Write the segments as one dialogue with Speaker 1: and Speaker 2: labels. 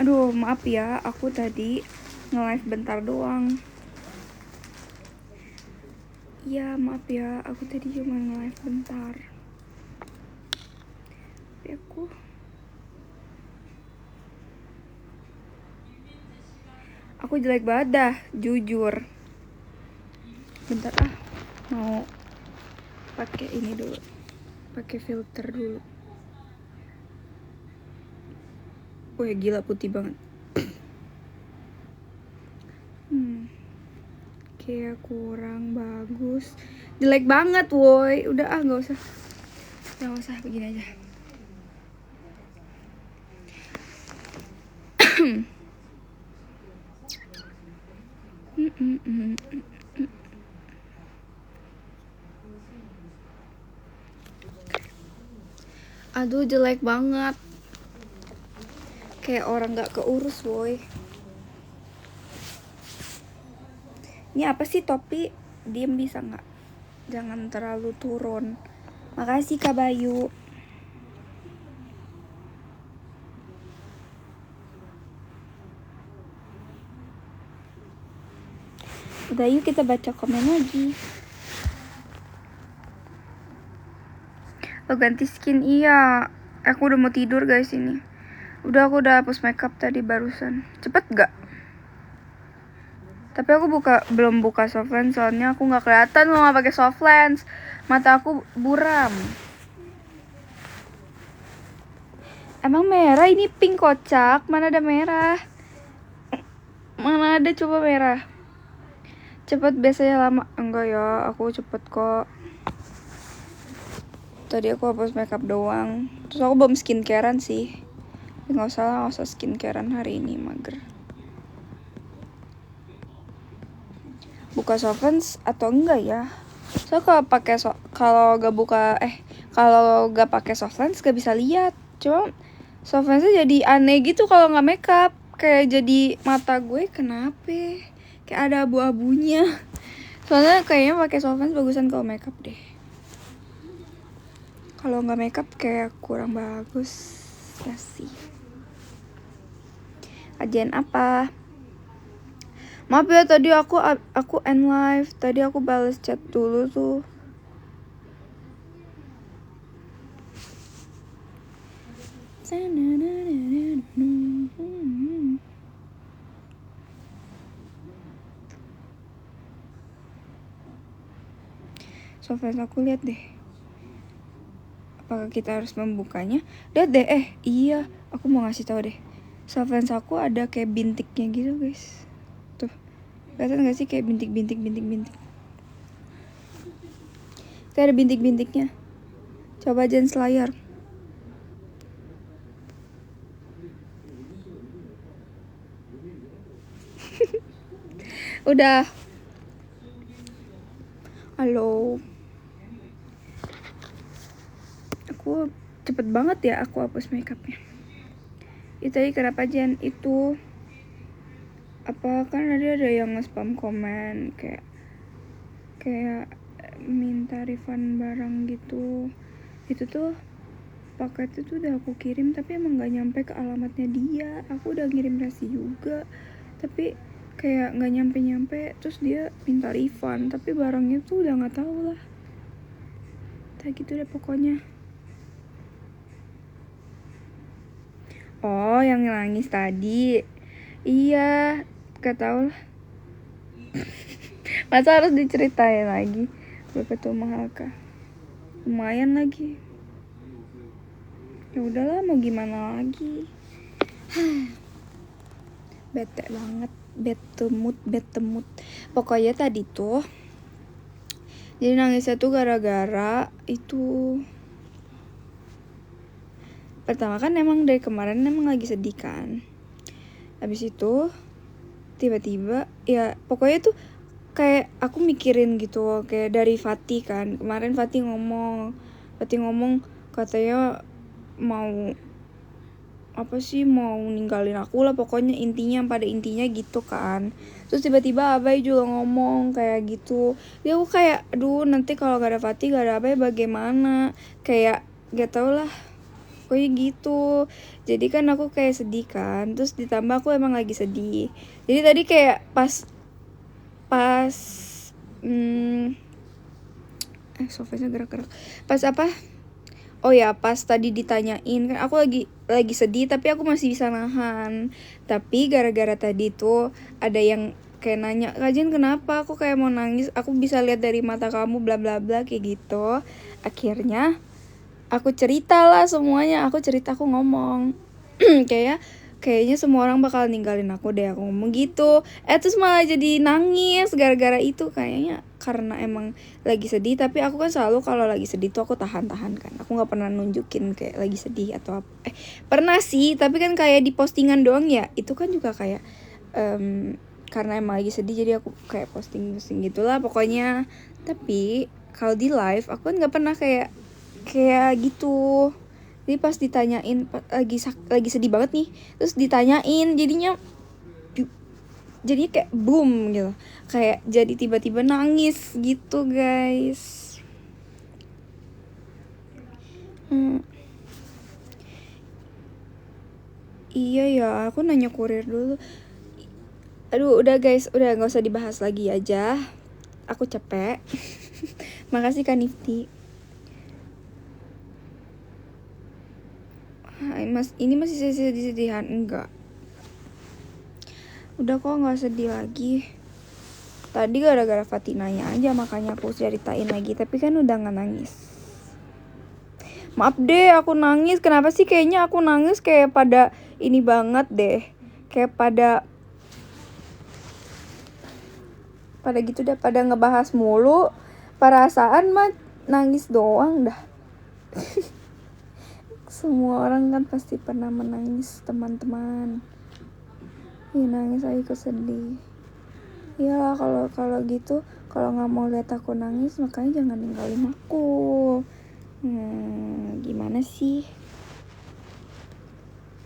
Speaker 1: Aduh, maaf ya, aku tadi nge-live bentar doang. Iya, maaf ya, aku tadi cuma nge-live bentar. Tapi aku jelek banget dah, jujur. Bentar mau pakai ini dulu. Pakai filter dulu. Wah, gila putih banget. Kayak kurang bagus. Jelek banget, woi. Udah nggak usah. Nggak usah, begini aja. Aduh, jelek banget. Kayak orang gak keurus, woi. Ini apa sih topi? Diem bisa gak? Jangan terlalu turun. Makasih Kak Bayu. Udah, yuk kita baca komen lagi. Lo ganti skin? Iya. Aku udah mau tidur guys ini. Aku udah hapus makeup tadi barusan. Cepet gak? Tapi aku belum buka soft lens soalnya aku nggak kelihatan lo nggak pakai soft lens. Mata aku buram. Emang merah? Ini pink kocak. Mana ada merah? Mana ada coba merah? Cepet biasanya lama. Enggak ya, aku cepet kok. Tadi aku hapus makeup doang. Terus aku belum skincarean sih. Nggak usah skincarean hari ini, mager. Buka soft lens atau enggak ya? So kalau gak pakai soft lens gak bisa lihat. Cuma soft lensnya jadi aneh gitu kalau nggak makeup. Kayak jadi mata gue kenapa? Kayak ada abu-abunya. Soalnya kayaknya pakai soft lens bagusan kalau makeup deh. Kalau nggak makeup kayak kurang bagus ya sih. Kajian apa? Maaf ya, tadi aku end live. Tadi aku balas chat dulu tuh. Software aku lihat deh. Apakah kita harus membukanya? Lihat deh, iya, aku mau ngasih tahu deh. Software aku ada kayak bintiknya gitu, guys. Tuh. Kelihatan gak sih kayak bintik. Kayak ada bintik-bintiknya. Coba aja selayar. Udah. Halo. Aku cepet banget ya aku hapus makeupnya. Itu tadi kenapa Jen itu apa kan ada yang nge-spam komen kayak minta refund barang gitu. Itu tuh paket itu udah aku kirim tapi emang gak nyampe ke alamatnya dia. Aku udah ngirim resi juga tapi kayak gak nyampe terus dia minta refund tapi barangnya tuh udah gak tahu lah. Kayak gitu deh pokoknya. Oh, yang nangis tadi. Iya, gak tau lah. Masa harus diceritain lagi? Berapa tuh mahal kah? Lumayan lagi. Ya udahlah, mau gimana lagi? Bete banget, bete mood. Pokoknya tadi tuh jadi nangisnya tuh gara-gara itu. Pertama kan emang dari kemarin emang lagi sedih kan. Habis itu tiba-tiba ya pokoknya tuh kayak aku mikirin gitu kayak dari Fatih kan. Kemarin Fatih ngomong katanya mau ninggalin aku lah pokoknya pada intinya gitu kan. Terus tiba-tiba Abai juga ngomong kayak gitu. Dia aku kayak aduh nanti kalau gak ada Fatih gak ada Abai bagaimana, kayak gak tau lah. pokoknya gitu. Jadi kan aku kayak sedih kan, terus ditambah aku emang lagi sedih. Jadi tadi kayak pas sofanya gerak-gerak. Pas apa? Oh ya, pas tadi ditanyain kan aku lagi sedih tapi aku masih bisa nahan. Tapi gara-gara tadi tuh ada yang kayak nanya, "Kajian kenapa?" Aku kayak mau nangis. Aku bisa lihat dari mata kamu bla bla bla kayak gitu. Akhirnya aku cerita lah semuanya. Aku ngomong. Kayaknya semua orang bakal ninggalin aku deh, aku ngomong gitu. Terus malah jadi nangis gara-gara itu. Kayaknya karena emang lagi sedih. Tapi aku kan selalu kalau lagi sedih tuh aku tahan-tahan kan. Aku gak pernah nunjukin kayak lagi sedih atau apa. Pernah sih, tapi kan kayak di postingan doang ya. Itu kan juga kayak karena emang lagi sedih jadi aku kayak posting gitulah pokoknya. Tapi kalau di live aku kan gak pernah kayak gitu. Jadi pas ditanyain lagi sedih banget nih, terus ditanyain jadinya kayak boom gitu, kayak jadi tiba-tiba nangis gitu guys. Iya ya, aku nanya kurir dulu. Aduh udah guys, udah gak usah dibahas lagi aja, aku capek. Makasih Kak Nifty. Mas, ini masih sedih-sedihan? Enggak. Udah kok gak sedih lagi. Tadi gara-gara Fatinanya aja makanya aku ceritain lagi. Tapi kan udah gak nangis. Maaf deh aku nangis. Kenapa sih kayaknya aku nangis kayak pada ini banget deh. Kayak pada gitu deh. Pada ngebahas mulu. Perasaan mah nangis doang dah. Semua orang kan pasti pernah menangis teman-teman. Ya nangis aku sedih. Ya kalau gitu, kalau nggak mau lihat aku nangis makanya jangan ninggalin aku. Gimana sih?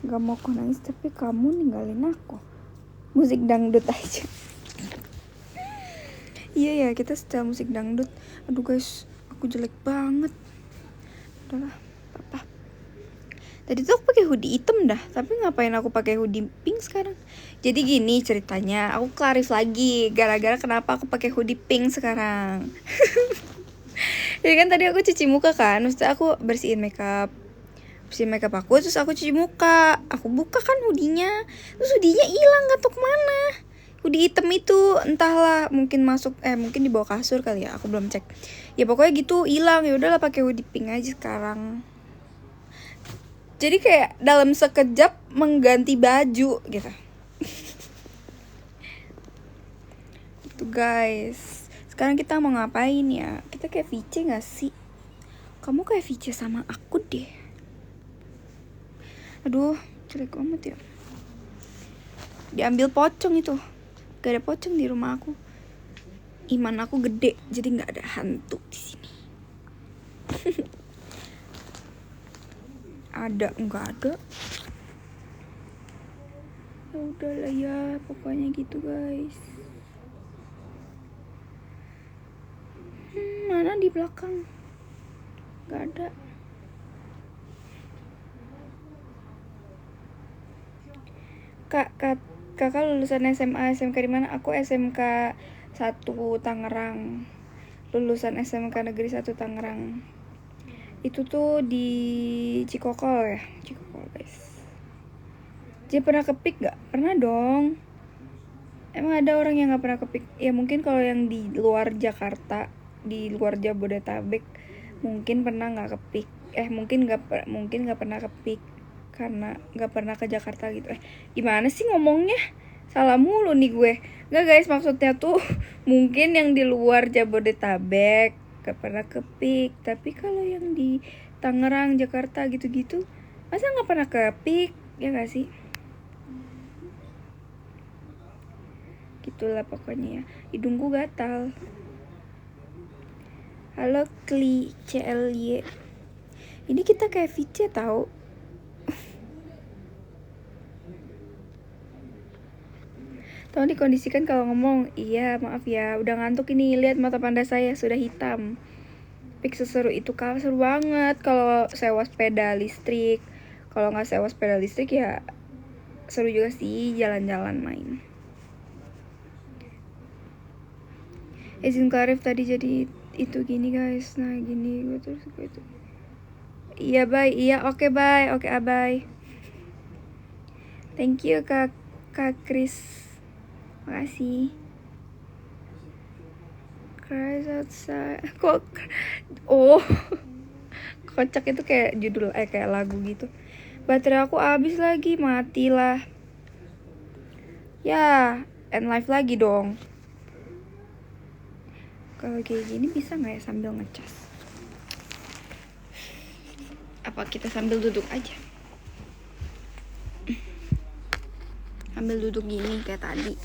Speaker 1: Gak mau aku nangis tapi kamu ninggalin aku. Musik dangdut aja. Iya ya, kita setel musik dangdut. Aduh guys, aku jelek banget. Udahlah, apa? Tadi tuh aku pakai hoodie hitam dah, tapi ngapain aku pakai hoodie pink sekarang? Jadi gini ceritanya, aku clarif lagi gara-gara kenapa aku pakai hoodie pink sekarang. Jadi kan tadi aku cuci muka kan, maksudnya aku bersihin makeup aku, terus aku cuci muka, aku buka kan hoodie-nya, terus hoodie-nya hilang, gak tau kemana. Hoodie hitam itu entahlah, mungkin mungkin di bawah kasur kali ya, aku belum cek. Ya pokoknya gitu hilang, ya udahlah pakai hoodie pink aja sekarang. Jadi kayak dalam sekejap mengganti baju gitu. Gitu guys. Sekarang kita mau ngapain ya? Kita kayak VC gak sih? Kamu kayak VC sama aku deh. Aduh, jelek amat ya. Diambil pocong itu. Gak ada pocong di rumah aku. Iman aku gede, jadi gak ada hantu di sini. Ada, enggak ada. Ya udahlah ya, pokoknya gitu guys. Mana di belakang? Gak ada. Kakak lulusan SMA SMK di mana? Aku SMK 1 Tangerang. Lulusan SMK Negeri 1 Tangerang. Itu tuh di Cikokol ya, Cikokol guys. Dia pernah kepik gak? Pernah dong. Emang ada orang yang gak pernah kepik? Ya mungkin kalau yang di luar Jakarta, di luar Jabodetabek mungkin pernah gak kepik. Mungkin gak pernah kepik karena gak pernah ke Jakarta gitu. Gimana sih ngomongnya? Salah mulu nih gue. Gak guys, maksudnya tuh mungkin yang di luar Jabodetabek gak pernah kepik. Tapi kalau yang di Tangerang, Jakarta gitu-gitu, masa gak pernah kepik? Ya gak sih? Gitulah pokoknya ya. Hidungku gatal. Halo Kli CLY. Ini kita kayak VC tau. Tolong dikondisikan kalau ngomong. Iya maaf ya, udah ngantuk ini. Lihat mata panda saya sudah hitam. Pik seseru itu seru banget kalau sewa sepeda listrik. Kalau nggak sewa sepeda listrik ya seru juga sih jalan-jalan main. Izin Clarif tadi jadi itu gini guys. Nah gini gue terus gitu. Iya bye, iya oke bye, oke bye. Thank you Kak Kris. Makasih. Cries outside. Kok oh. Kocak itu kayak judul kayak lagu gitu. Baterai aku habis lagi, matilah. Ya, end life lagi dong. Kalau kayak gini bisa nggak ya sambil ngecas? Apa kita sambil duduk aja? Sambil duduk gini kayak tadi.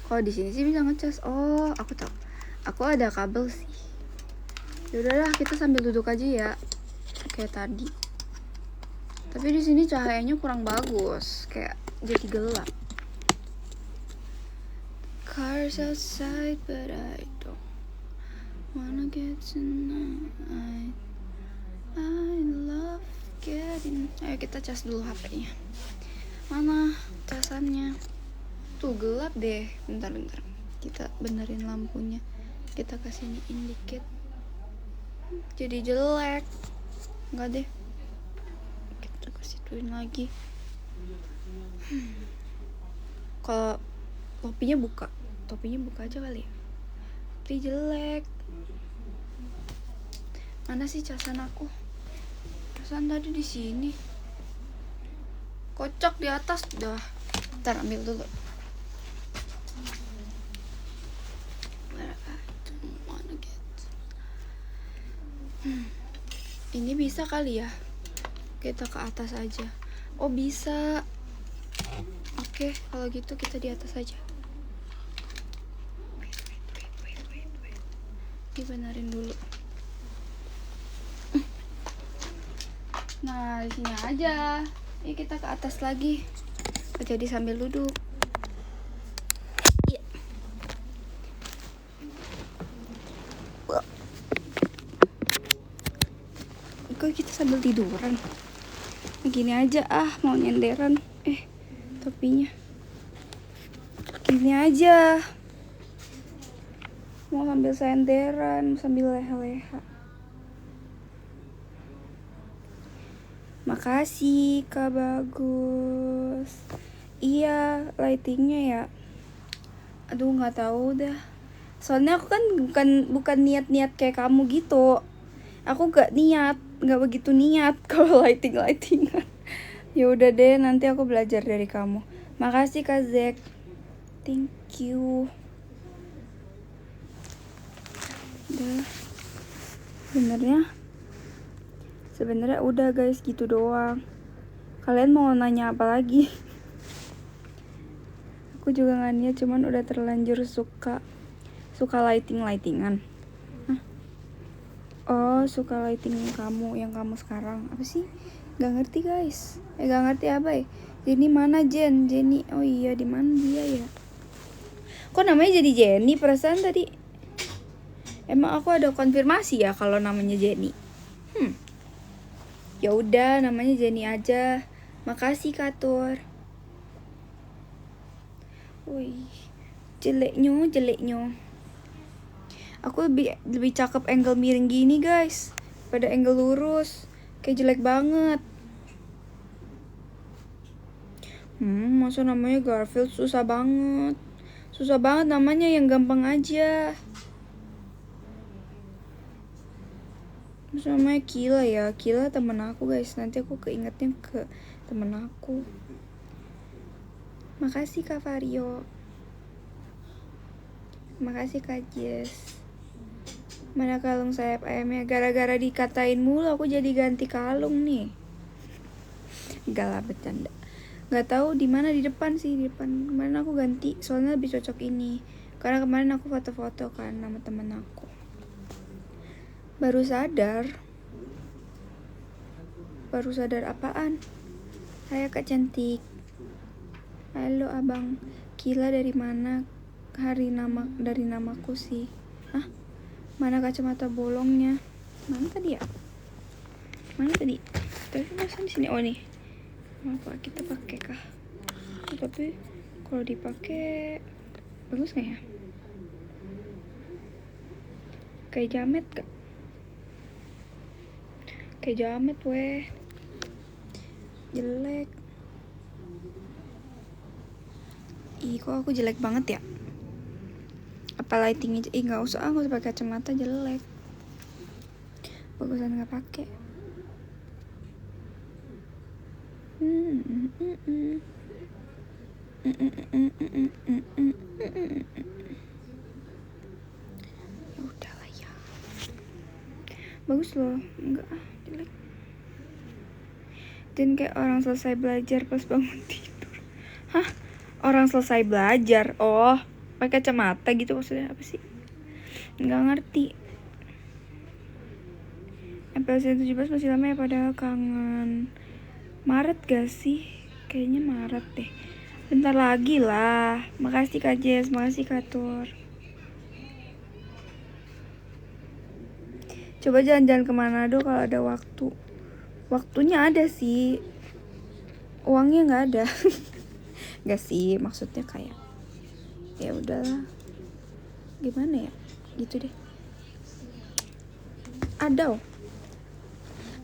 Speaker 1: Kalau di sini sih bisa ngecas. Oh, aku tahu. Aku ada kabel sih. Yaudahlah, kita sambil duduk aja ya. Kayak tadi. Tapi di sini cahayanya kurang bagus, kayak jadi gelap. Cars outside, but I don't wanna get tonight. I love getting. Ayo kita cas dulu HP-nya. Mana casannya? Tuh gelap deh. Bentar. Kita benerin lampunya. Kita kesiniin dikit. Jadi jelek. Enggak deh. Kita kesituin lagi. Kalau topinya buka aja kali ya. Tapi jelek. Mana sih casan aku? Casan tadi di sini. Kocok di atas dah. Ntar ambil dulu. Ini bisa kali ya? Kita ke atas aja. Oh bisa. Oke, kalau gitu kita di atas aja. Dibenerin dulu. Nah, di sini aja. Yuk kita ke atas lagi. Jadi sambil duduk. Iya. Kok kita sambil tiduran? Gini aja mau nyenderan. Topinya. Gini aja. Mau sambil senderan, sambil leha-leha. Makasih Kak Bagus. Iya, lightingnya ya. Aduh, nggak tahu dah. Soalnya aku kan bukan niat-niat kayak kamu gitu. Aku nggak begitu niat kalau lightingan. Ya udah deh, nanti aku belajar dari kamu. Makasih Kak Zek. Thank you. Udah. Sebenarnya udah guys, gitu doang. Kalian mau nanya apa lagi? Aku juga gak niat, cuman udah terlanjur suka lightingan. Oh, suka lighting kamu, yang kamu sekarang. Apa sih? Gak ngerti guys. Gak ngerti apa ya? Jenny mana Jenny? Oh iya, di mana dia ya? Kok namanya jadi Jenny? Perasaan tadi emang aku ada konfirmasi ya kalau namanya Jenny. Ya udah, namanya Jenny aja. Makasih Katur. Wih, jeleknya. Aku lebih cakep angle miring gini guys, pada angle lurus. Kayak jelek banget. Masa namanya Garfield susah banget. Susah banget namanya, yang gampang aja. Namanya Kila ya. Kila temen aku guys. Nanti aku keingetnya ke temen aku. Makasih Kak Vario. Makasih Kak Jess. Mana kalung sayap ayamnya? Gara-gara dikatain mulu aku jadi ganti kalung nih. Gak lah, bercanda. Gak tahu di mana, di depan sih, di depan. Kemarin aku ganti, soalnya lebih cocok ini. Karena kemarin aku foto-foto kan sama temen aku. Baru sadar apaan? Hai Kak cantik. Halo abang. Kila dari mana? Dari namaku sih. Mana kacamata bolongnya? Mana tadi ya? Tapi masa di sini? Oh nih. Apa kita pakai kah? Tapi kalau dipakai bagus nggak ya? Kayak jamet gak? Kayak jamet weh. Jelek. Ih, kok aku jelek banget ya? Apa lightingnya? Nggak usah pakai kacamata, jelek. Bagusan nggak pakai. Udah lah ya. Bagus loh, enggak jelek. Dan kayak orang selesai belajar pas bangun tidur. Hah? Orang selesai belajar? Oh, pakai kacamata gitu maksudnya apa sih? Nggak ngerti. MPLC 17 masih lama ya, padahal kangen. Maret gak sih? Kayaknya Maret deh. Bentar lagi lah. Makasih Kak Jess, makasih Kak Tur. Coba jalan-jalan ke Manado kalau ada waktu. Waktunya ada sih, uangnya nggak ada. Nggak sih, maksudnya kayak ya udahlah, gimana ya, gitu deh. Ada.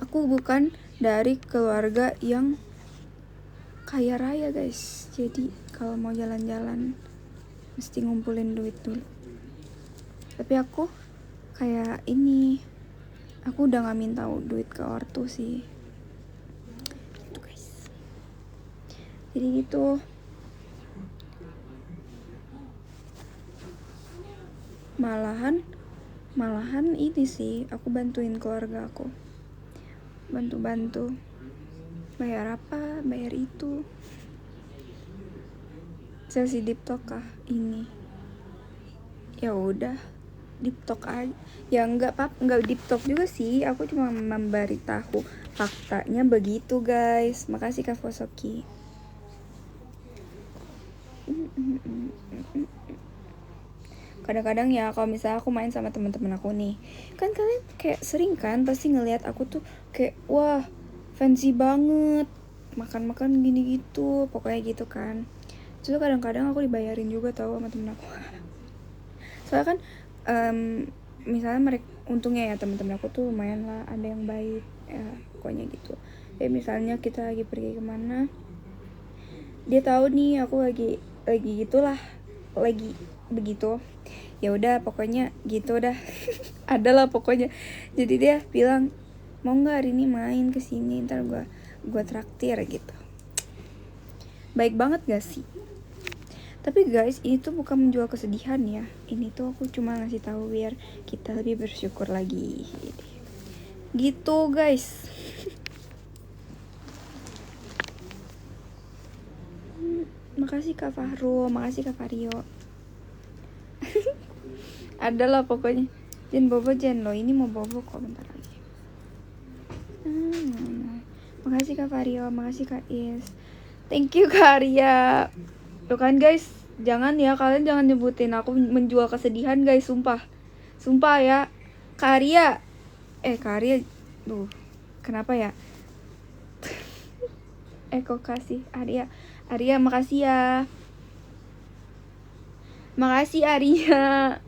Speaker 1: Aku bukan dari keluarga yang kaya raya guys, jadi kalau mau jalan-jalan mesti ngumpulin duit dulu. Tapi aku kayak ini, aku udah nggak minta duit ke ortu sih, gitu guys. Jadi gitu. Malahan ini sih, aku bantuin keluarga aku, bantu bayar apa, bayar itu. Sesi deep talk kah ini? Ya udah, deep talk aja. Ya enggak deep talk juga sih, aku cuma memberitahu faktanya begitu guys. Makasih Kak Fosoki. Kadang-kadang ya kalau misalnya aku main sama teman-teman aku nih, kan kalian kayak sering kan pasti ngelihat aku tuh kayak wah fancy banget, makan gini gitu, pokoknya gitu kan. Terus kadang-kadang aku dibayarin juga tahu sama temen aku. Soalnya kan misalnya mereka, untungnya ya teman-teman aku tuh lumayan lah, ada yang baik ya, pokoknya gitu. Misalnya kita lagi pergi kemana, dia tahu nih aku lagi gitulah, lagi begitu, ya udah pokoknya gitu dah. Adalah pokoknya, jadi dia bilang mau nggak hari ini main kesini, ntar gua traktir gitu. Baik banget gak sih? Tapi guys, ini tuh bukan menjual kesedihan ya, ini tuh aku cuma ngasih tahu biar kita lebih bersyukur lagi gitu guys. Makasih Kak Fahru, makasih Kak Vario. Adalah pokoknya. Jen bobo Jen lo, ini mau bobo kok bentar lagi. Makasih Kak Vario, makasih Kak Is. Thank you Kak Arya. Tuh kan guys, jangan ya, kalian jangan nyebutin aku menjual kesedihan guys, sumpah. Sumpah ya. Kak Arya. Kak Arya. Duh, kenapa ya? Kok kasih Arya makasih ya. Makasih Arya.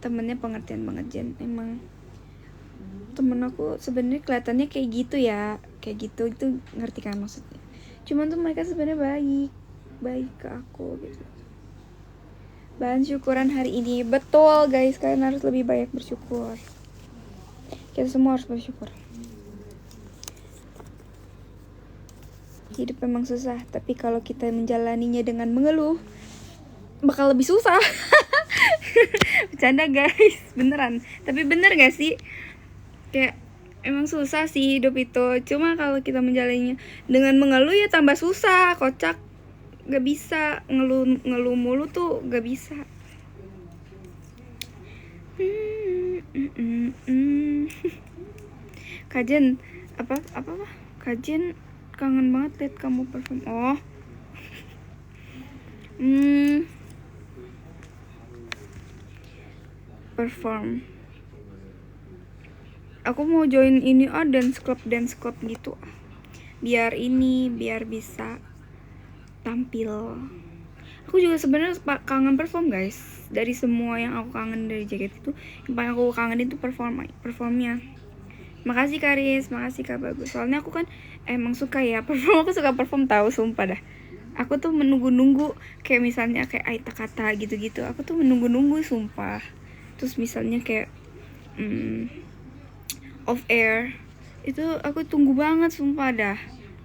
Speaker 1: Temennya pengertian banget Jen. Emang temen aku sebenarnya kelihatannya kayak gitu ya, kayak gitu, itu ngerti kan maksudnya. Cuman tuh mereka sebenarnya baik ke aku gitu. Bahan syukuran hari ini, betul guys, kalian harus lebih banyak bersyukur. Kita semua harus bersyukur. Hidup memang susah, tapi kalau kita menjalaninya dengan mengeluh, bakal lebih susah. Bercanda guys, beneran. Tapi bener gak sih? Kayak emang susah sih hidup itu. Cuma kalau kita menjalaninya dengan mengeluh ya tambah susah, kocak. Gak bisa ngeluh mulu tuh, gak bisa. Kajen apa Kajen kangen banget liat kamu perform. Oh. Perform. Aku mau join ini dance club gitu, biar bisa tampil. Aku juga sebenarnya kangen perform guys. Dari semua yang aku kangen dari JKT itu, yang paling aku kangen itu performnya. Makasih Karis, makasih Kak Bagus. Soalnya aku kan emang suka ya perform, aku suka perform tahu, sumpah dah. Aku tuh menunggu-nunggu kayak misalnya kayak Aita Kata gitu-gitu. Aku tuh menunggu-nunggu sumpah. Terus misalnya kayak off air itu aku tunggu banget sumpah dah.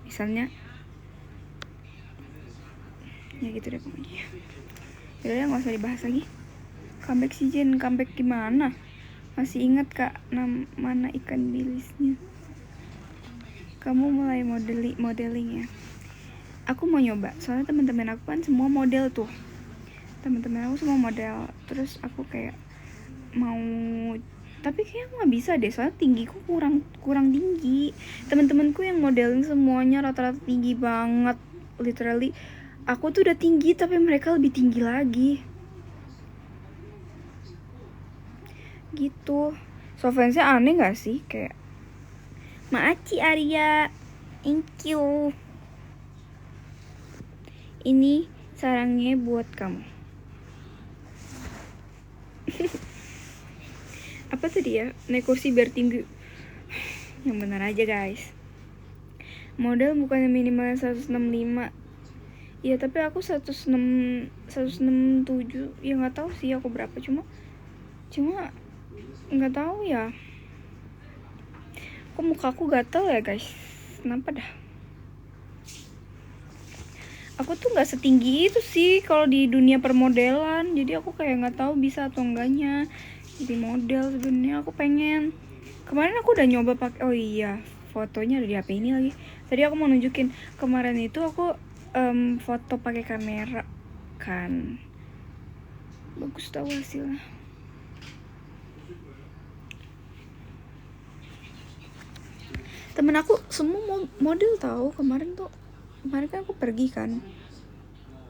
Speaker 1: Misalnya ya gitu deh pokoknya. Yaudah nggak usah dibahas lagi. Comeback si Jen, comeback gimana? Masih ingat kak mana ikan bilisnya? Kamu mulai modeling ya? Aku mau nyoba, soalnya teman-teman aku kan semua model tuh. Teman-teman aku semua model. Terus aku kayak mau, tapi kayaknya aku nggak bisa deh, soalnya tinggiku kurang tinggi. Teman-temanku yang modeling semuanya rata-rata tinggi banget, literally. Aku tuh udah tinggi tapi mereka lebih tinggi lagi. Gitu. So fansnya aneh gak sih? Kayak Maaci Arya, thank you. Ini sarangnya buat kamu. Apa tadi ya? Naik kursi biar tinggi. Yang benar aja guys. Model bukannya minimal 165. Ya tapi aku 167. Ya nggak tahu sih aku berapa, cuma nggak tahu ya. Kok muka aku gatel ya guys? Kenapa dah? Aku tuh nggak setinggi itu sih kalau di dunia permodelan, jadi aku kayak nggak tahu bisa atau enggaknya jadi model. Sebenarnya aku pengen, kemarin aku udah nyoba pakai, oh iya fotonya ada di HP ini lagi. Tadi aku mau nunjukin, kemarin itu aku foto pakai kamera kan, bagus tahu hasilnya. Temen aku semua model tahu. Kemarin kan aku pergi kan,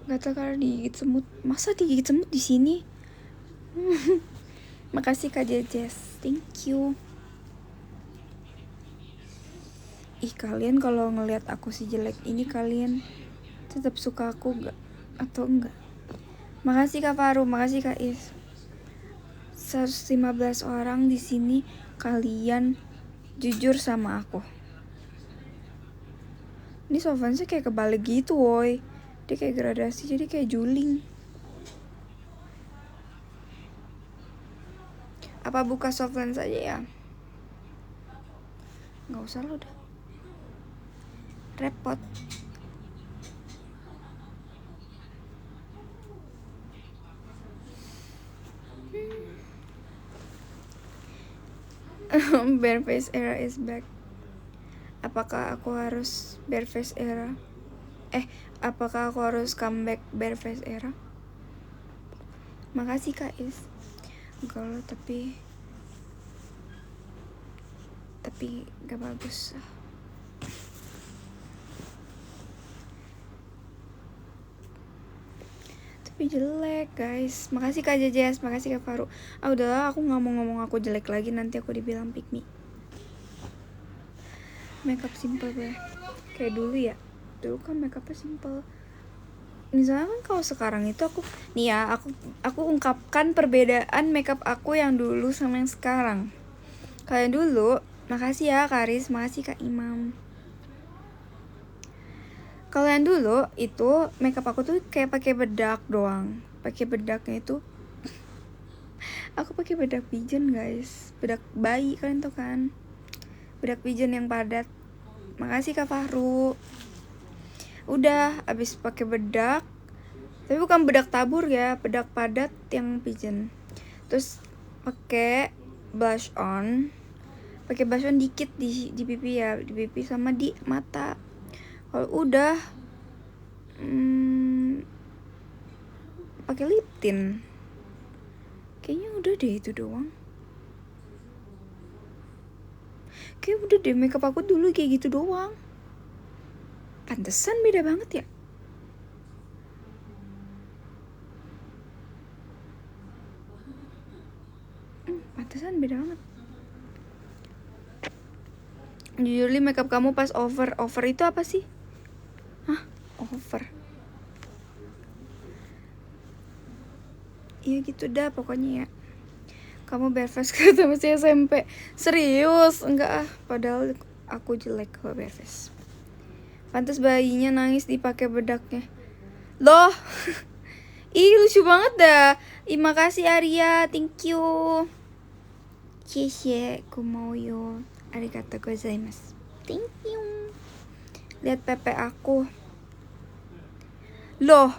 Speaker 1: gatal karena digigit semut. Masa digigit semut di sini? Makasih Kak Jejes, thank you. Ih kalian kalau ngelihat aku si jelek ini, kalian tetap suka aku gak atau enggak? Makasih Kak Faru, makasih Kak Is. 115 orang di sini, kalian jujur sama aku. Ini sofansnya kayak kebalik gitu woi. Dia kayak gradasi, jadi kayak juling. Apa buka softland saja ya? Nggak usah lo udah. Repot. Bareface era is back. Apakah aku harus Bareface era? Apakah aku harus comeback Bareface era? Makasih Kak Is. Enggak lo, tapi gak bagus. Tapi jelek guys. Makasih Kak Jejes, makasih Kak Faru. Udahlah, aku gak mau ngomong aku jelek lagi, nanti aku dibilang pick me. Makeup simple gue kayak dulu ya. Dulu kan makeupnya simple. Misalnya kan kalau sekarang itu aku nih ya, aku ungkapkan perbedaan makeup aku yang dulu sama yang sekarang. Kalian dulu, makasih ya Karis, makasih Kak Imam. Kalian dulu itu makeup aku tuh kayak pakai bedak doang. Pakai bedaknya itu aku pakai bedak pigeon guys, bedak bayi, kalian tau kan? Bedak pigeon yang padat. Makasih Kak Fahru. Udah abis pakai bedak, tapi bukan bedak tabur ya, bedak padat yang pigeon. Terus pakai blush on dikit di pipi ya, di pipi sama di mata. Kalau udah pakai lip tint. Kayaknya udah deh itu doang. Kayak udah deh, makeup aku dulu kayak gitu doang. Pantesan beda banget ya. Pantesan beda banget. Jujur li, makeup kamu pas over. Over itu apa sih? Hah? Over. Iya gitu dah pokoknya ya. Kamu berfest ketemu si SMP. Serius? Enggak ah, padahal aku jelek kalau berfest. Pantes bayinya nangis dipakai bedaknya. Loh. Ih, lucu banget dah. Ih, makasih Arya, thank you. Shie, kumoyo. Arigatou gozaimasu. Thank you. Lihat pepe aku. Loh.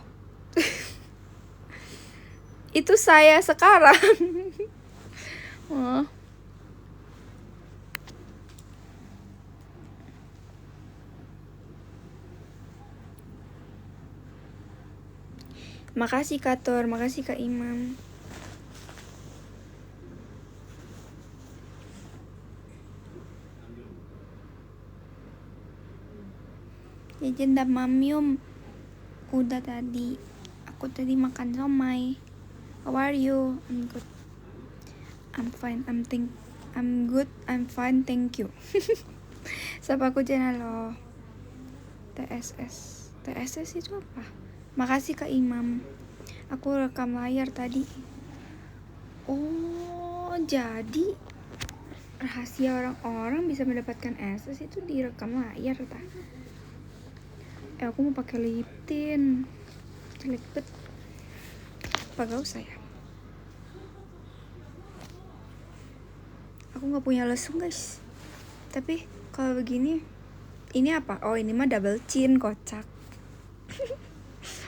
Speaker 1: Itu saya sekarang. Oh. Makasih Kak Tor, makasih Kak Imam. Jajan damamium. Udah tadi. Aku tadi makan somai. How are you? I'm good. I'm fine. I'm good. I'm fine. Thank you. Sapa aku channel lo. TSS. TSS itu apa? Makasih Kak Imam. Aku rekam layar tadi. Oh, jadi rahasia orang-orang bisa mendapatkan SS itu direkam layar ta? Aku mau pakai lip tint. Jelek bet. Apa gak usah ya? Aku nggak punya lesung guys. Tapi kalau begini, ini apa? Oh ini mah double chin, kocak.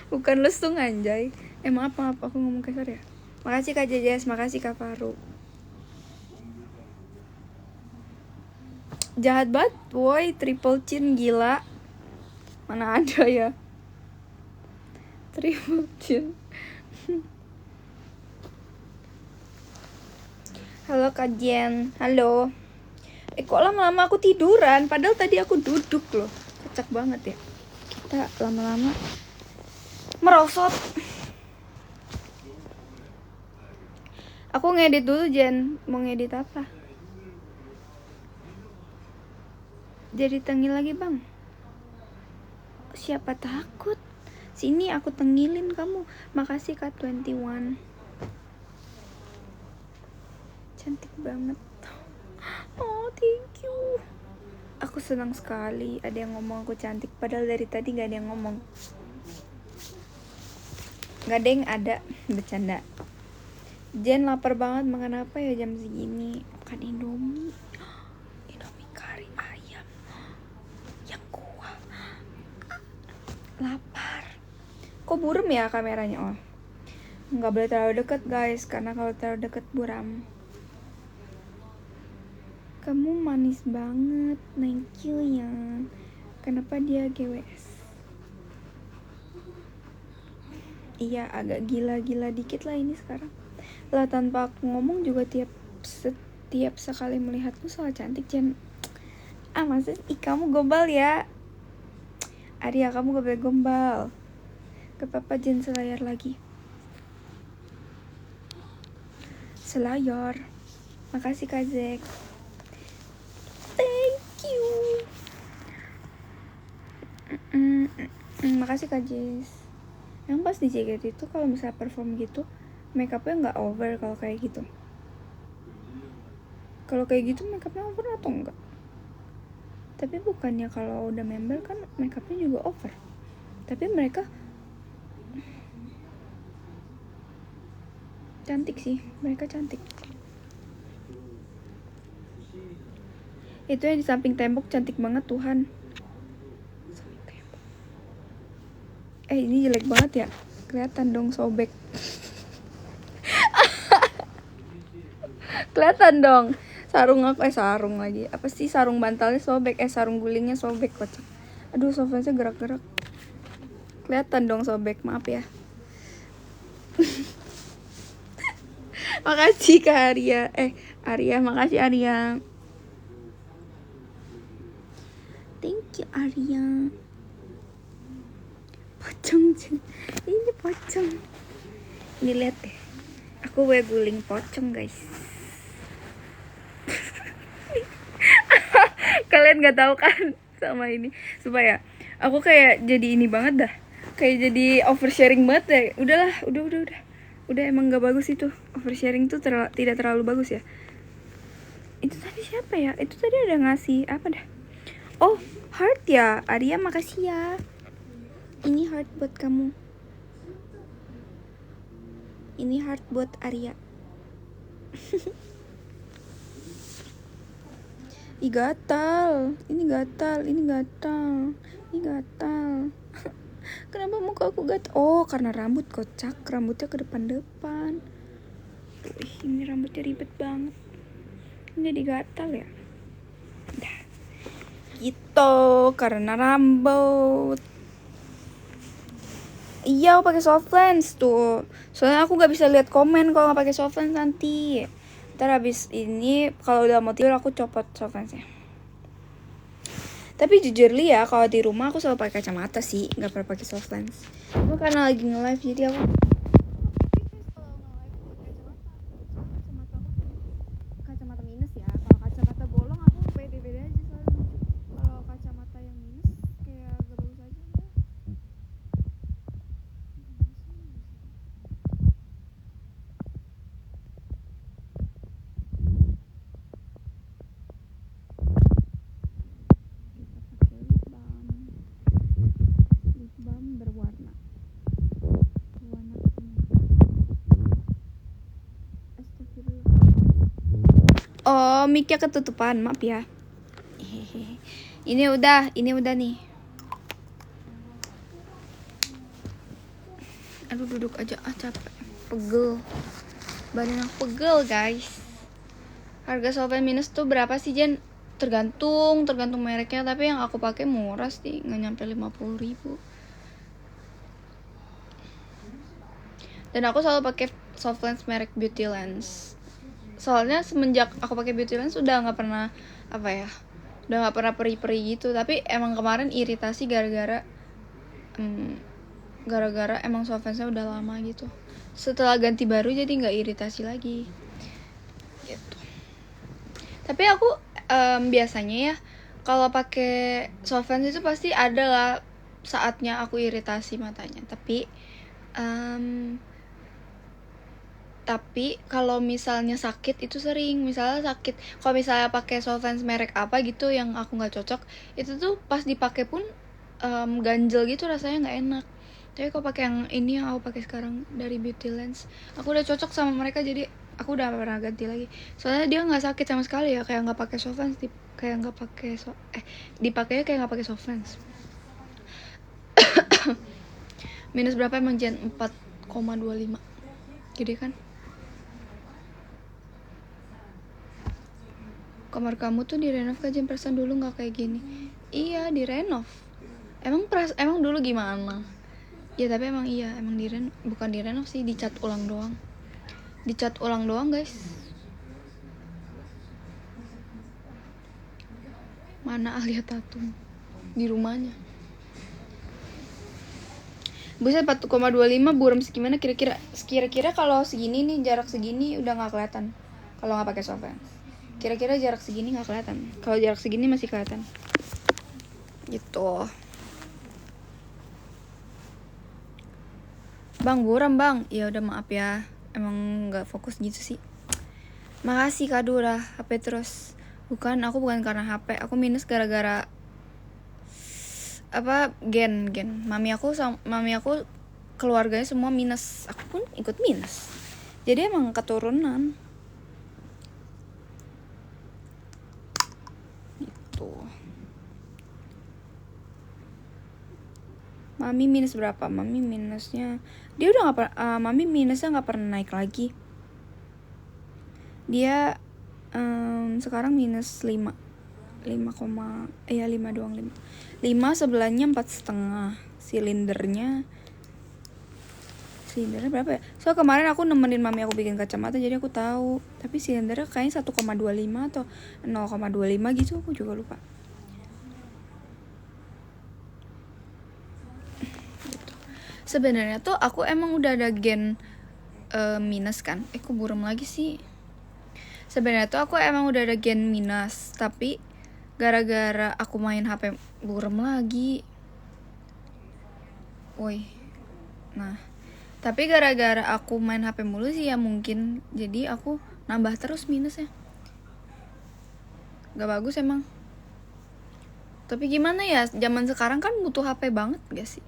Speaker 1: Bukan lesung anjay. Maaf aku ngomong kasar ya. Makasih Kak Jejes, makasih Kak Faru. Jahat banget, woi, triple chin gila. Mana ada ya? Triple chin. Halo Kak Jen, halo. Kok lama-lama aku tiduran, padahal tadi aku duduk loh. Kocak banget ya. Kita lama-lama merosot. Aku ngedit dulu Jen. Mau ngedit apa? Jadi tengil lagi bang. Siapa takut? Sini aku tengilin kamu. Makasih Kak 21. Cantik banget. Oh thank you. Aku senang sekali ada yang ngomong aku cantik. Padahal dari tadi gak ada yang ngomong. Gak ada yang ada. Bercanda. Jen lapar banget, makan apa ya jam segini? Makan Indomie. Indomie kari ayam yang kuah. Lapar. Kok buram ya kameranya? Oh, nggak boleh terlalu deket guys, karena kalau terlalu deket buram. Kamu manis banget, thank you ya. Kenapa dia GWS? Iya, agak gila-gila dikit lah ini sekarang. Lah tanpa aku ngomong juga setiap sekali melihatmu soal cantik Jen. Maksud kamu gombal ya? Arya, kamu gak boleh gombal. Gak apa-apa Jen, selayar lagi. Selayar. Makasih Kak Zek. Thank you. Makasih Kak Jess. Yang pas di JKT itu kalau misalnya perform gitu, makeupnya nggak over kalau kayak gitu. Kalau kayak gitu makeupnya over atau enggak? Tapi bukannya kalau udah member kan makeupnya juga over. Tapi mereka cantik sih, mereka cantik. Itu yang di samping tembok cantik banget Tuhan. Ini jelek banget ya. Kelihatan dong sobek. Kelihatan dong. Sarung aku sarung lagi. Apa sih sarung bantalnya sobek? Sarung gulingnya sobek kocak. Aduh, sofanya gerak-gerak. Kelihatan dong sobek, maaf ya. Makasih Kak Arya. Arya, makasih Arya. Thank you Arya. Pocong, ini pocong. Ini lihat deh. Aku guling pocong guys. Kalian nggak tahu kan sama ini. Supaya aku kayak jadi ini banget dah. Kayak jadi oversharing banget deh. Udahlah, udah emang nggak bagus itu. Oversharing tuh tidak terlalu bagus ya. Itu tadi siapa ya? Itu tadi ada ngasih apa dah? Oh, heart ya. Arya makasih ya. Ini heart buat kamu. Ini heart buat Arya. Ih gatal. Ini gatal. Kenapa muka aku gatal? Oh, karena rambut kocak. Rambutnya ke depan-depan. Ini rambutnya ribet banget. Ini jadi gatal ya. Dah. Gitu, karena rambut. Iya, aku pakai soft lens tuh. Soalnya aku nggak bisa lihat komen kalau nggak pakai soft lens nanti. Ntar habis ini kalau udah mau tidur aku copot soft lensnya. Tapi jujur li ya, kalau di rumah aku selalu pakai kacamata sih, nggak pernah pakai soft lens. Cuma karena lagi nge-live jadi aku kacamata minus ya. Kalau kacamata bolong aku pede-pede aja selalu. Kalau kacamata yang minus kayak gak bagus aja udah. Lip balm berwarna Astagfirullah. Oh, mic-nya ketutupan, maaf ya. Ini udah nih. Aduh, duduk aja, capek, pegel. Badan aku pegel, guys. Harga softline minus tuh berapa sih, Jen? Tergantung mereknya, tapi yang aku pakai murah sih, nggak nyampe 50.000. Dan aku selalu pakai soft lens merek Beauty Lens. Soalnya semenjak aku pakai Beauty Lens udah nggak pernah udah nggak pernah peri-peri gitu. Tapi emang kemarin iritasi gara-gara emang soft lensnya udah lama gitu. Setelah ganti baru jadi nggak iritasi lagi. Gitu. Tapi aku biasanya ya kalau pakai soft lens itu pasti ada lah saatnya aku iritasi matanya. Tapi kalau misalnya sakit itu sering. Misalnya sakit, kalau misalnya pakai soft lens merek apa gitu yang aku nggak cocok, itu tuh pas dipakai pun ganjel gitu, rasanya nggak enak. Tapi kalau pakai yang ini yang aku pakai sekarang dari Beauty Lens, aku udah cocok sama mereka, jadi aku udah pernah ganti lagi. Soalnya dia nggak sakit sama sekali ya, kayak nggak pakai soft lens, kayak nggak pakai dipakainya kayak nggak pakai soft lens. Minus berapa emang, Jen? 4,25. Gede kan? Kamar kamu tuh direnov kan, Jen? Perasaan dulu nggak kayak gini. Iya, direnov. Emang dulu gimana? Ya tapi emang bukan direnov sih, dicat ulang doang. Guys. Mana Alia Tatum di rumahnya. Buset, 4,25 buram segimana kira-kira kalau segini nih, jarak segini udah nggak kelihatan kalau nggak pakai soft lens. Kira-kira jarak segini nggak kelihatan, kalau jarak segini masih kelihatan gitu. Bang, buram bang. Ya udah, maaf ya, emang nggak fokus gitu sih. Makasih kado udah HP terus. Aku bukan karena HP, aku minus gara-gara gen. Mami aku keluarganya semua minus, aku pun ikut minus. Jadi emang keturunan. Gitu. Mami minus berapa? Mami minusnya dia udah Mami minusnya nggak pernah naik lagi. Dia sekarang minus 5 doang. 5 sebelahnya 4,5. Silindernya berapa ya? So kemarin aku nemenin mami aku bikin kacamata, jadi aku tahu. Tapi silindernya kayaknya 1,25 atau 0,25 gitu, aku juga lupa. Gitu. Sebenarnya tuh aku emang udah ada gen minus kan. Kok buram lagi sih? Sebenarnya tuh aku emang udah ada gen minus, tapi gara-gara aku main HP burem lagi. Woi. Nah, tapi gara-gara aku main HP mulu sih ya mungkin. Jadi aku nambah terus minusnya. Gak bagus emang. Tapi gimana ya, zaman sekarang kan butuh HP banget gak sih?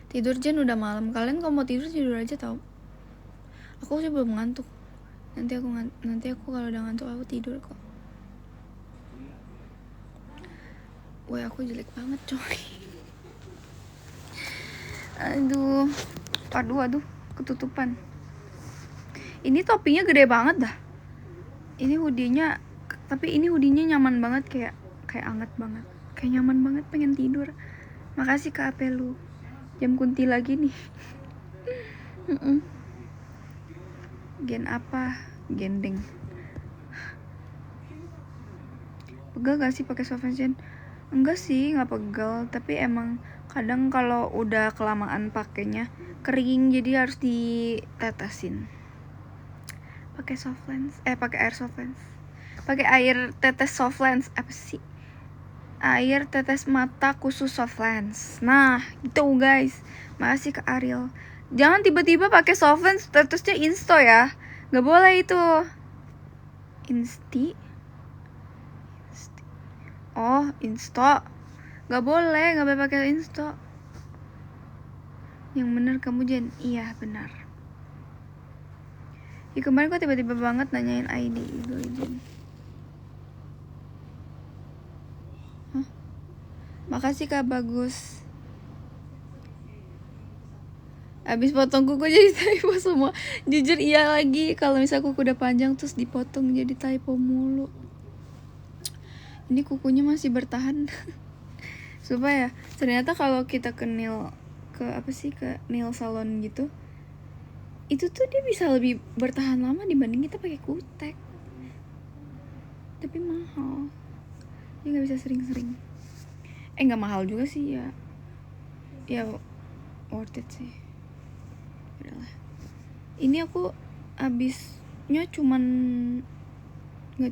Speaker 1: Tidur Jen, udah malam. Kalian kalau mau tidur aja tau. Aku sih belum ngantuk. Nanti aku kalau udah ngantuk aku tidur kok. Woi, aku jelek banget coy. Aduh, ketutupan. Ini topinya gede banget dah. Ini hoodie-nya, tapi ini hoodie-nya nyaman banget, kayak anget banget. Kayak nyaman banget, pengen tidur. Makasih Kak Apel lu. Jam kunti lagi nih. Gen apa? Gendeng. Pegal gak sih pakai soft Jen? Enggak sih, nggak pegal. Tapi emang kadang kalau udah kelamaan pakainya kering, jadi harus ditetesin. Pakai soft lens, pakai air soft lens. Pakai air tetes soft lens, apa sih? Air tetes mata khusus soft lens. Nah, gitu guys. Makasih ke Ariel. Jangan tiba-tiba pakai soft lens tetesnya insto ya. Gak boleh itu. Oh, insto. Gak boleh pakai insto. Yang bener kamu Jen. Iya benar. Ya kemarin kok tiba-tiba banget nanyain ID itu Jen. Makasih Kak Bagus. Abis potong kuku jadi typo semua. Jujur iya lagi, kalau misal kuku udah panjang terus dipotong jadi typo mulu. Ini kukunya masih bertahan. Supaya ternyata kalau kita ke nail salon gitu, itu tuh dia bisa lebih bertahan lama dibanding kita pakai kutek. Tapi mahal. Dia nggak bisa sering-sering. Nggak mahal juga sih ya. Ya worth it sih. Udahlah. Ini aku habisnya nggak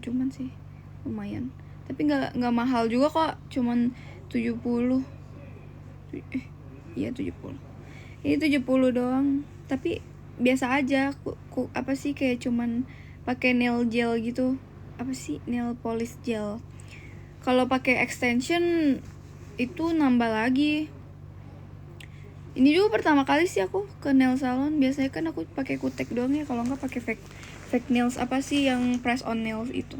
Speaker 1: cuman sih, lumayan. Tapi nggak mahal juga kok, cuman 70. Iya 70. Ini 70 doang. Tapi biasa aja. Apa sih, kayak cuman pakai nail gel gitu. Apa sih, nail polish gel. Kalau pakai extension itu nambah lagi. Ini juga pertama kali sih aku ke nail salon. Biasanya kan aku pakai kutek doang ya, kalau nggak pakai fake nails, apa sih yang press on nails itu.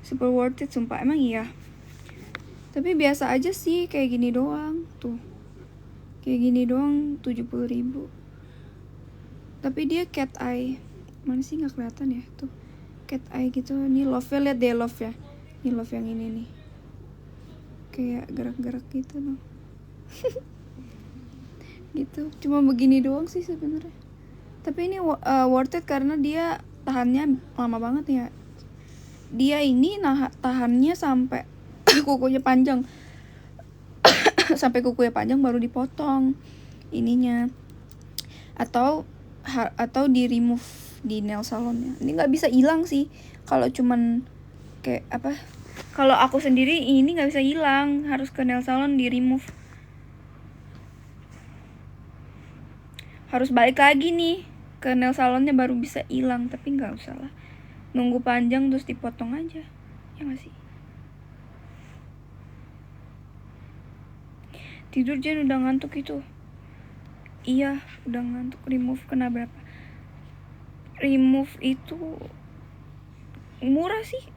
Speaker 1: Super worth it sumpah, emang iya. Tapi biasa aja sih, kayak gini doang tuh. Kayak gini doang 70.000. Tapi dia cat eye. Mana sih, nggak kelihatan ya tuh. Cat eye gitu. Nih love-nya, lihat deh love ya. Ini love yang ini nih. Kayak gerak-gerak gitu loh. Gitu, cuma begini doang sih sebenarnya. Tapi ini worth it karena dia tahannya lama banget ya. Dia ini tahannya sampai kukunya panjang. Sampai kukunya panjang baru dipotong ininya. Atau di remove di nail salonnya. Ini nggak bisa hilang sih kalau cuman kayak apa. Kalau aku sendiri ini nggak bisa hilang, harus ke nail salon di remove. Harus balik lagi nih ke nail salonnya baru bisa hilang. Tapi nggak usah lah, nunggu panjang terus dipotong aja, ya nggak sih? Tidur Jen, udah ngantuk itu. Iya udah ngantuk. Remove kena berapa? Remove itu murah sih,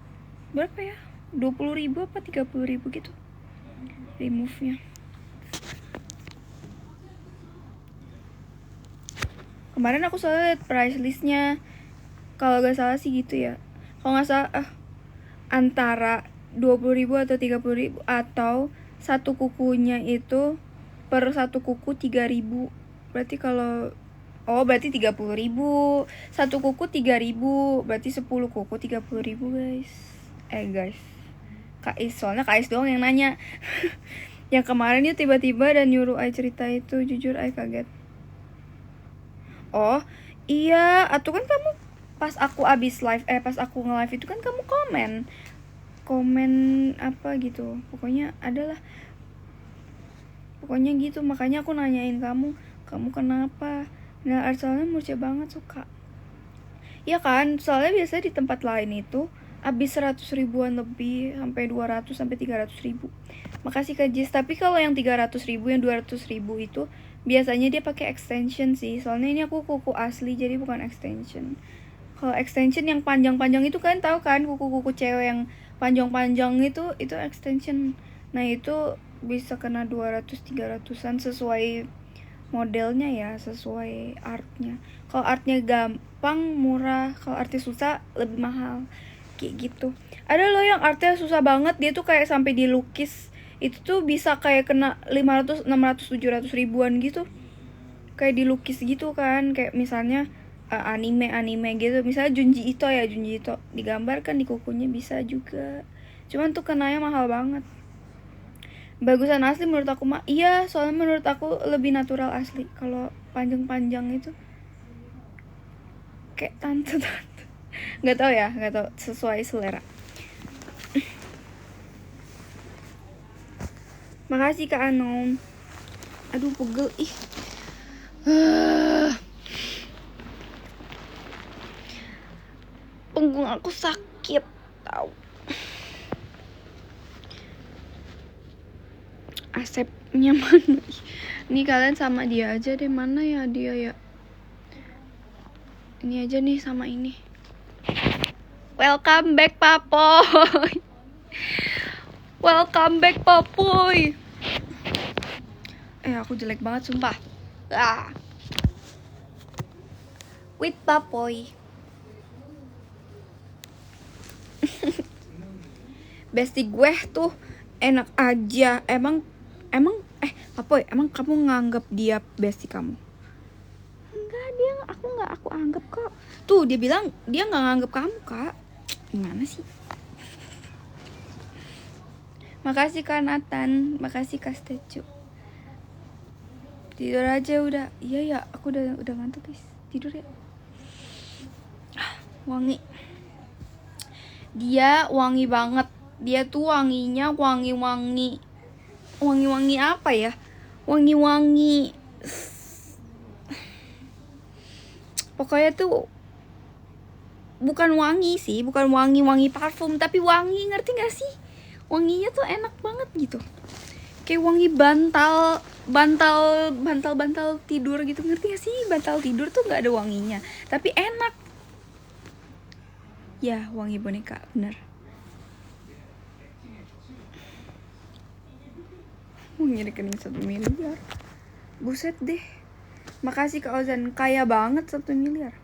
Speaker 1: berapa ya, 20.000 apa 30.000 gitu remove-nya. Kemarin aku soalnya liat price listnya, kalau gak salah sih gitu ya. Kalau gak salah antara 20.000 atau 30.000, atau satu kukunya itu per satu kuku 3.000. Berarti kalau berarti 30.000. Satu kuku 3.000, berarti 10 kuku 30.000 guys. Guys, Kais, soalnya Kais doang yang nanya. Yang kemarin dia tiba-tiba dan nyuruh Ai cerita itu, jujur Ai kaget. Oh iya, atau kan kamu pas aku abis live, pas aku nge-live itu kan kamu komen apa gitu, pokoknya gitu, makanya aku nanyain kamu kenapa. Nah, soalnya murca banget suka. Ya kan, soalnya biasanya di tempat lain itu habis 100 ribuan lebih, sampai 200 sampai 300 ribu. Makasih Kak Jis, tapi kalau yang 300 ribu, yang 200 ribu itu biasanya dia pakai extension sih. Soalnya ini aku kuku asli, jadi bukan extension. Kalau extension yang panjang-panjang itu kan tahu kan, kuku-kuku cewek yang panjang-panjang itu extension. Nah, itu bisa kena 200-300an sesuai modelnya ya, sesuai artnya. Kalau artnya gampang murah, kalau artnya susah lebih mahal, kayak gitu. Ada loh yang artnya susah banget, dia tuh kayak sampai dilukis itu tuh bisa kayak kena 500, 600, 700 ribuan gitu, kayak dilukis gitu kan. Kayak misalnya anime gitu, misalnya Junji Ito digambarkan di kukunya bisa juga, cuman tuh kenanya mahal banget. Bagusan asli menurut aku mah iya, soalnya menurut aku lebih natural asli. Kalau panjang-panjang itu kayak tante nggak tahu sesuai selera. Makasih Kak Anom. Aduh pegel ih. Punggung aku sakit tahu. Asepnya mana? Nih kalian sama dia aja deh, mana ya dia ya? Ini aja nih sama ini. Welcome back Papoy. Welcome back Papoy. Aku jelek banget sumpah. With Papoy. Bestie gue tuh enak aja. Emang Papoy, emang kamu nganggap dia bestie kamu? Enggak, aku anggap kok. Tuh dia bilang dia nggak nganggap kamu Kak. Gimana sih? Makasih Kak Nathan, makasih Kak Stecu. Tidur aja udah. Iya ya, aku udah ngantuk guys. Tidur ya. Wangi. Dia wangi banget. Dia tuh wanginya wangi-wangi apa ya? Wangi-wangi. Pokoknya tuh bukan wangi sih, bukan wangi parfum, tapi wangi, ngerti gak sih? Wanginya tuh enak banget gitu. Kayak wangi bantal tidur gitu, ngerti gak sih? Bantal tidur tuh gak ada wanginya, tapi enak. Ya, wangi boneka, bener. Wangi rekening 1 miliar. Buset deh. Makasih Kak Ozan, kaya banget 1 miliar.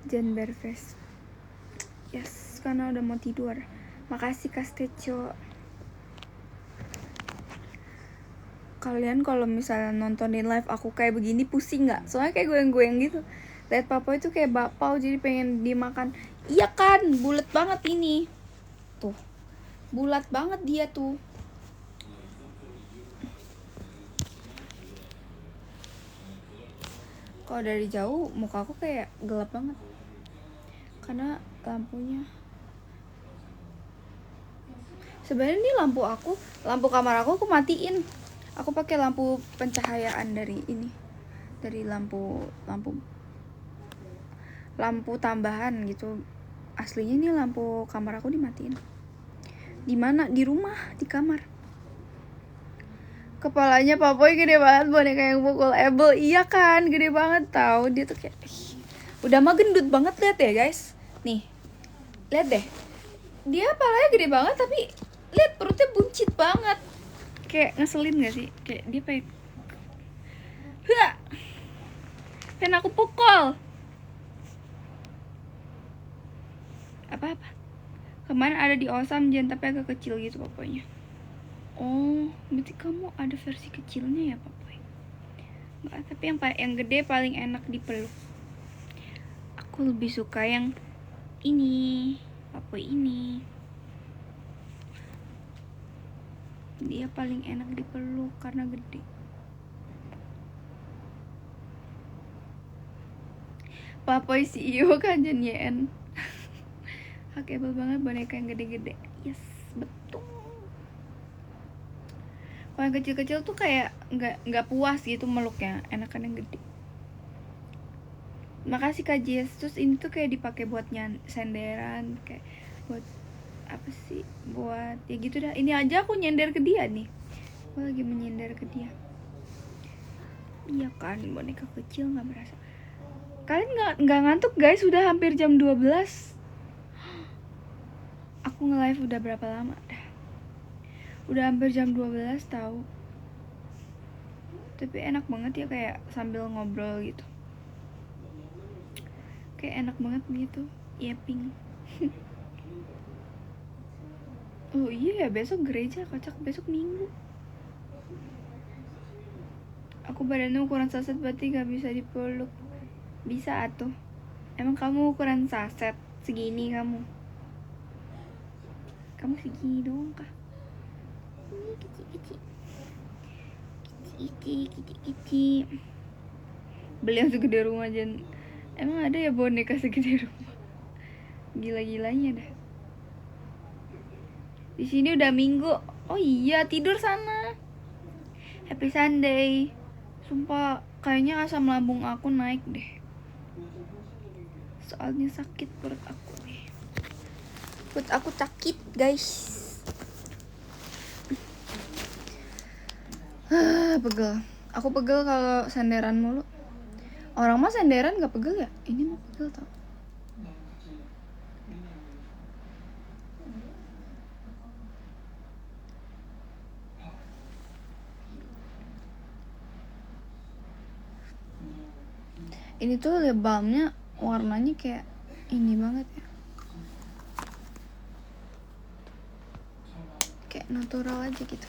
Speaker 1: Jan Berves. Yes, karena udah mau tidur. Makasih Kak Steco. Kalian kalau misalnya nontonin live aku kayak begini pusing nggak? Soalnya kayak goyang-goyang gitu. Lihat Papa itu kayak bakpao, jadi pengen dimakan. Iya kan, bulat banget ini. Tuh, bulat banget dia tuh. Kalau dari jauh muka aku kayak gelap banget karena lampunya. Sebenarnya ini lampu kamar aku matiin. Aku pakai lampu pencahayaan dari ini, dari lampu tambahan gitu. Aslinya ini lampu kamar aku dimatiin. Di mana? Di rumah, di kamar. Kepalanya Papoy gede banget, boneka yang pukul Ebel. Iya kan, gede banget tau. Dia tuh kayak udah mah gendut banget, lihat ya guys. Nih, lihat deh. Dia kepalanya gede banget tapi lihat perutnya buncit banget. Kayak ngeselin gak sih? Kayak dia pengen aku pukul. Apa-apa. Kemarin ada di Osam Jen, tapi agak kecil gitu pokoknya. Oh, berarti kamu ada versi kecilnya ya Papoy? Enggak, tapi yang gede paling enak dipeluk. Aku lebih suka yang ini, Papoy ini. Dia paling enak dipeluk karena gede. Papoy CEO kan Jen YN. Hakable banget boneka yang gede-gede. Yes, betul. Kalau yang kecil-kecil tuh kayak nggak puas gitu meluknya, enakan yang gede. Makasih Kak Jess. Terus ini tuh kayak dipakai buat senderan, kayak buat apa sih? Buat ya gitu dah. Ini aja aku nyender ke dia nih. Aku lagi menyender ke dia. Iya kan, boneka kecil nggak berasa. Kalian nggak ngantuk guys? Sudah hampir jam 12. Aku nge-live udah berapa lama dah? Udah hampir jam 12 tahu. Tapi enak banget ya kayak sambil ngobrol gitu. Kayak enak banget gitu. Iya pink. Oh iya ya, besok gereja, kocak, besok minggu. Aku badannya ukuran saset berarti gak bisa dipeluk. Bisa atuh. Emang kamu ukuran saset segini kamu? Kamu segini doang kah? Kicik. Beli yang segede rumah Jen. Emang ada ya boneka segede rumah? Gila-gilanya dah. Di sini udah minggu. Oh iya, tidur sana. Happy Sunday. Sumpah, kayaknya asam lambung aku naik deh. Soalnya sakit perut aku nih. Perut aku sakit, guys. Pegel. Aku pegel kalau senderan mulu. Orang mah senderan gak pegel ya? Ini mah pegel tau. Ini tuh lip balmnya warnanya kayak ini banget ya. Kayak natural aja gitu.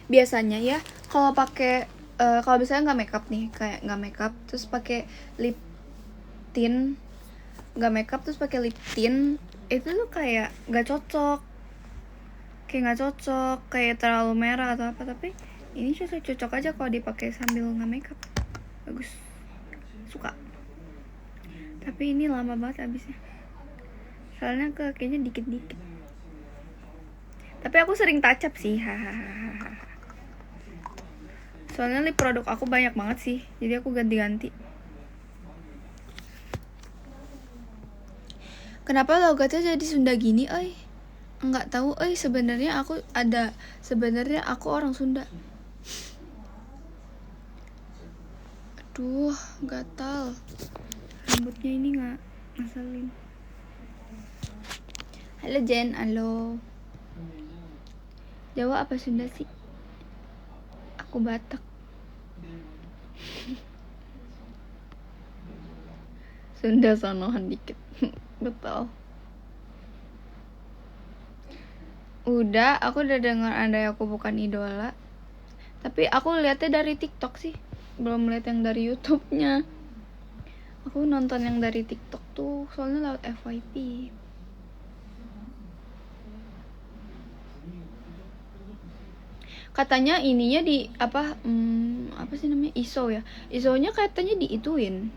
Speaker 1: Biasanya ya kalau pakai kalau misalnya nggak makeup nih, kayak nggak makeup terus pakai lip tint, nggak makeup terus pakai lip tint, itu tuh kayak nggak cocok, kayak terlalu merah atau apa. Tapi ini cocok aja kalau dipakai sambil nggak makeup, bagus, suka. Tapi ini lama banget habisnya, soalnya kayaknya dikit-dikit. Tapi aku sering touch up sih, hahaha. Soalnya lip produk aku banyak banget sih, jadi aku ganti-ganti. Kenapa logatnya jadi Sunda gini, oi? Enggak tahu, oi. Sebenarnya aku orang Sunda. Aduh, gatal. Rambutnya ini nggak ngeselin. Halo Jen, halo. Jawa apa Sunda sih? Aku Batak. Sunda sonohan dikit. Betul. Aku udah dengar Andai Aku Bukan Idola. Tapi aku lihatnya dari TikTok sih. Belum lihat yang dari YouTube-nya. Aku nonton yang dari TikTok tuh soalnya lewat FYP. Katanya ininya di apa sih namanya, ISO ya, ISO-nya katanya diituin,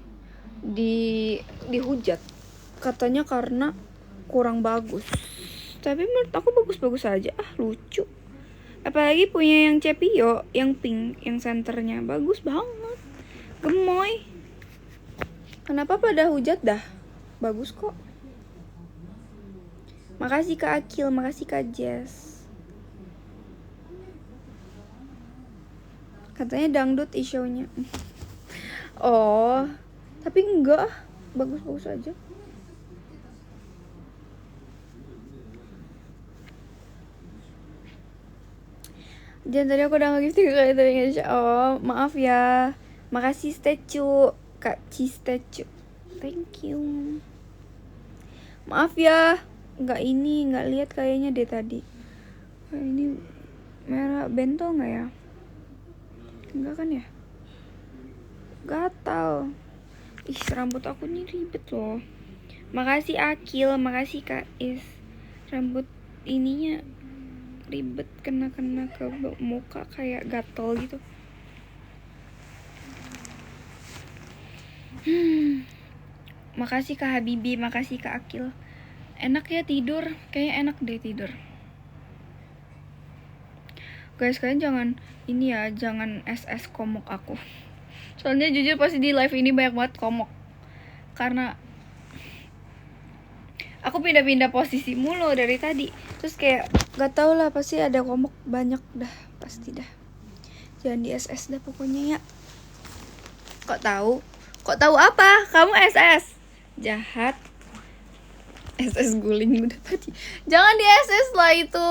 Speaker 1: dihujat katanya karena kurang bagus. Tapi menurut aku bagus-bagus aja, lucu. Apalagi punya yang Cepio, yang pink, yang senternya bagus banget, gemoy. Kenapa pada hujat dah? Bagus kok. Makasih Kak Akil, makasih Kak Jess. Katanya dangdut isu-nya. Oh, tapi enggak, bagus-bagus aja. Jangan, tadi aku udah nge-gift 3 kali tapi nggak. Oh, maaf ya. Makasih statue, Kak Ci statue. Thank you. Maaf ya, nggak lihat kayaknya deh tadi. Ini merah bentol nggak ya? Enggak kan ya? Gatal. Ih, rambut aku nih ribet loh. Makasih Akil, makasih Kak Is. Rambut ininya ribet, kena ke muka kayak gatal gitu. Makasih Kak Habibi, makasih Kak Akil. Enak ya tidur, kayaknya enak deh tidur. Guys, kalian jangan ini ya, jangan SS komok aku. Soalnya jujur pasti di live ini banyak banget komok. Karena aku pindah-pindah posisi mulu dari tadi. Terus kayak gak tau lah, pasti ada komok banyak dah, pasti dah. Jangan di SS dah pokoknya ya. Kok tahu? Kok tahu apa? Kamu SS. Jahat. SS guling udah tadi. Jangan di SS lah itu.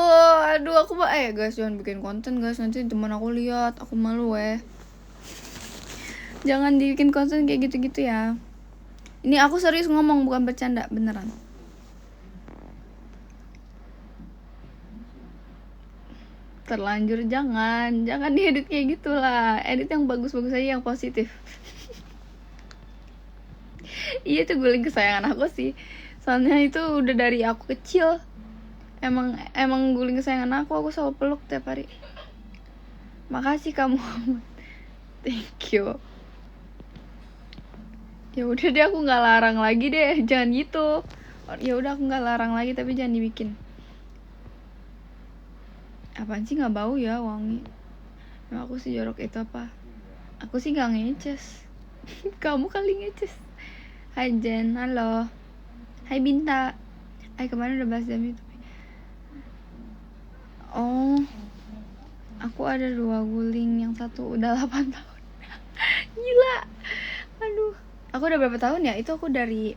Speaker 1: Aduh, aku guys, jangan bikin konten guys, nanti teman aku lihat, aku malu Jangan dibikin konten kayak gitu-gitu ya. Ini aku serius ngomong, bukan bercanda, beneran. Terlanjur jangan diedit kayak gitulah. Edit yang bagus-bagus aja, yang positif. Iya, itu guling kesayangan aku sih. Soalnya itu udah dari aku kecil. Emang guling kesayangan aku selalu peluk tiap hari. Makasih kamu. Thank you. Ya udah deh, aku nggak larang lagi deh, jangan gitu. Ya udah, aku nggak larang lagi, tapi jangan dibikin. Apaan sih, nggak bau ya, wangi. Nah, aku sih jorok itu apa? Aku sih nggak ngeces. Kamu kali ngeces. Hai Jen, halo. Hai Binta. Kemarin udah bahas jam itu. Oh, aku ada 2 guling, yang satu udah 8 tahun. Gila. Aduh. Aku udah berapa tahun ya? Itu aku dari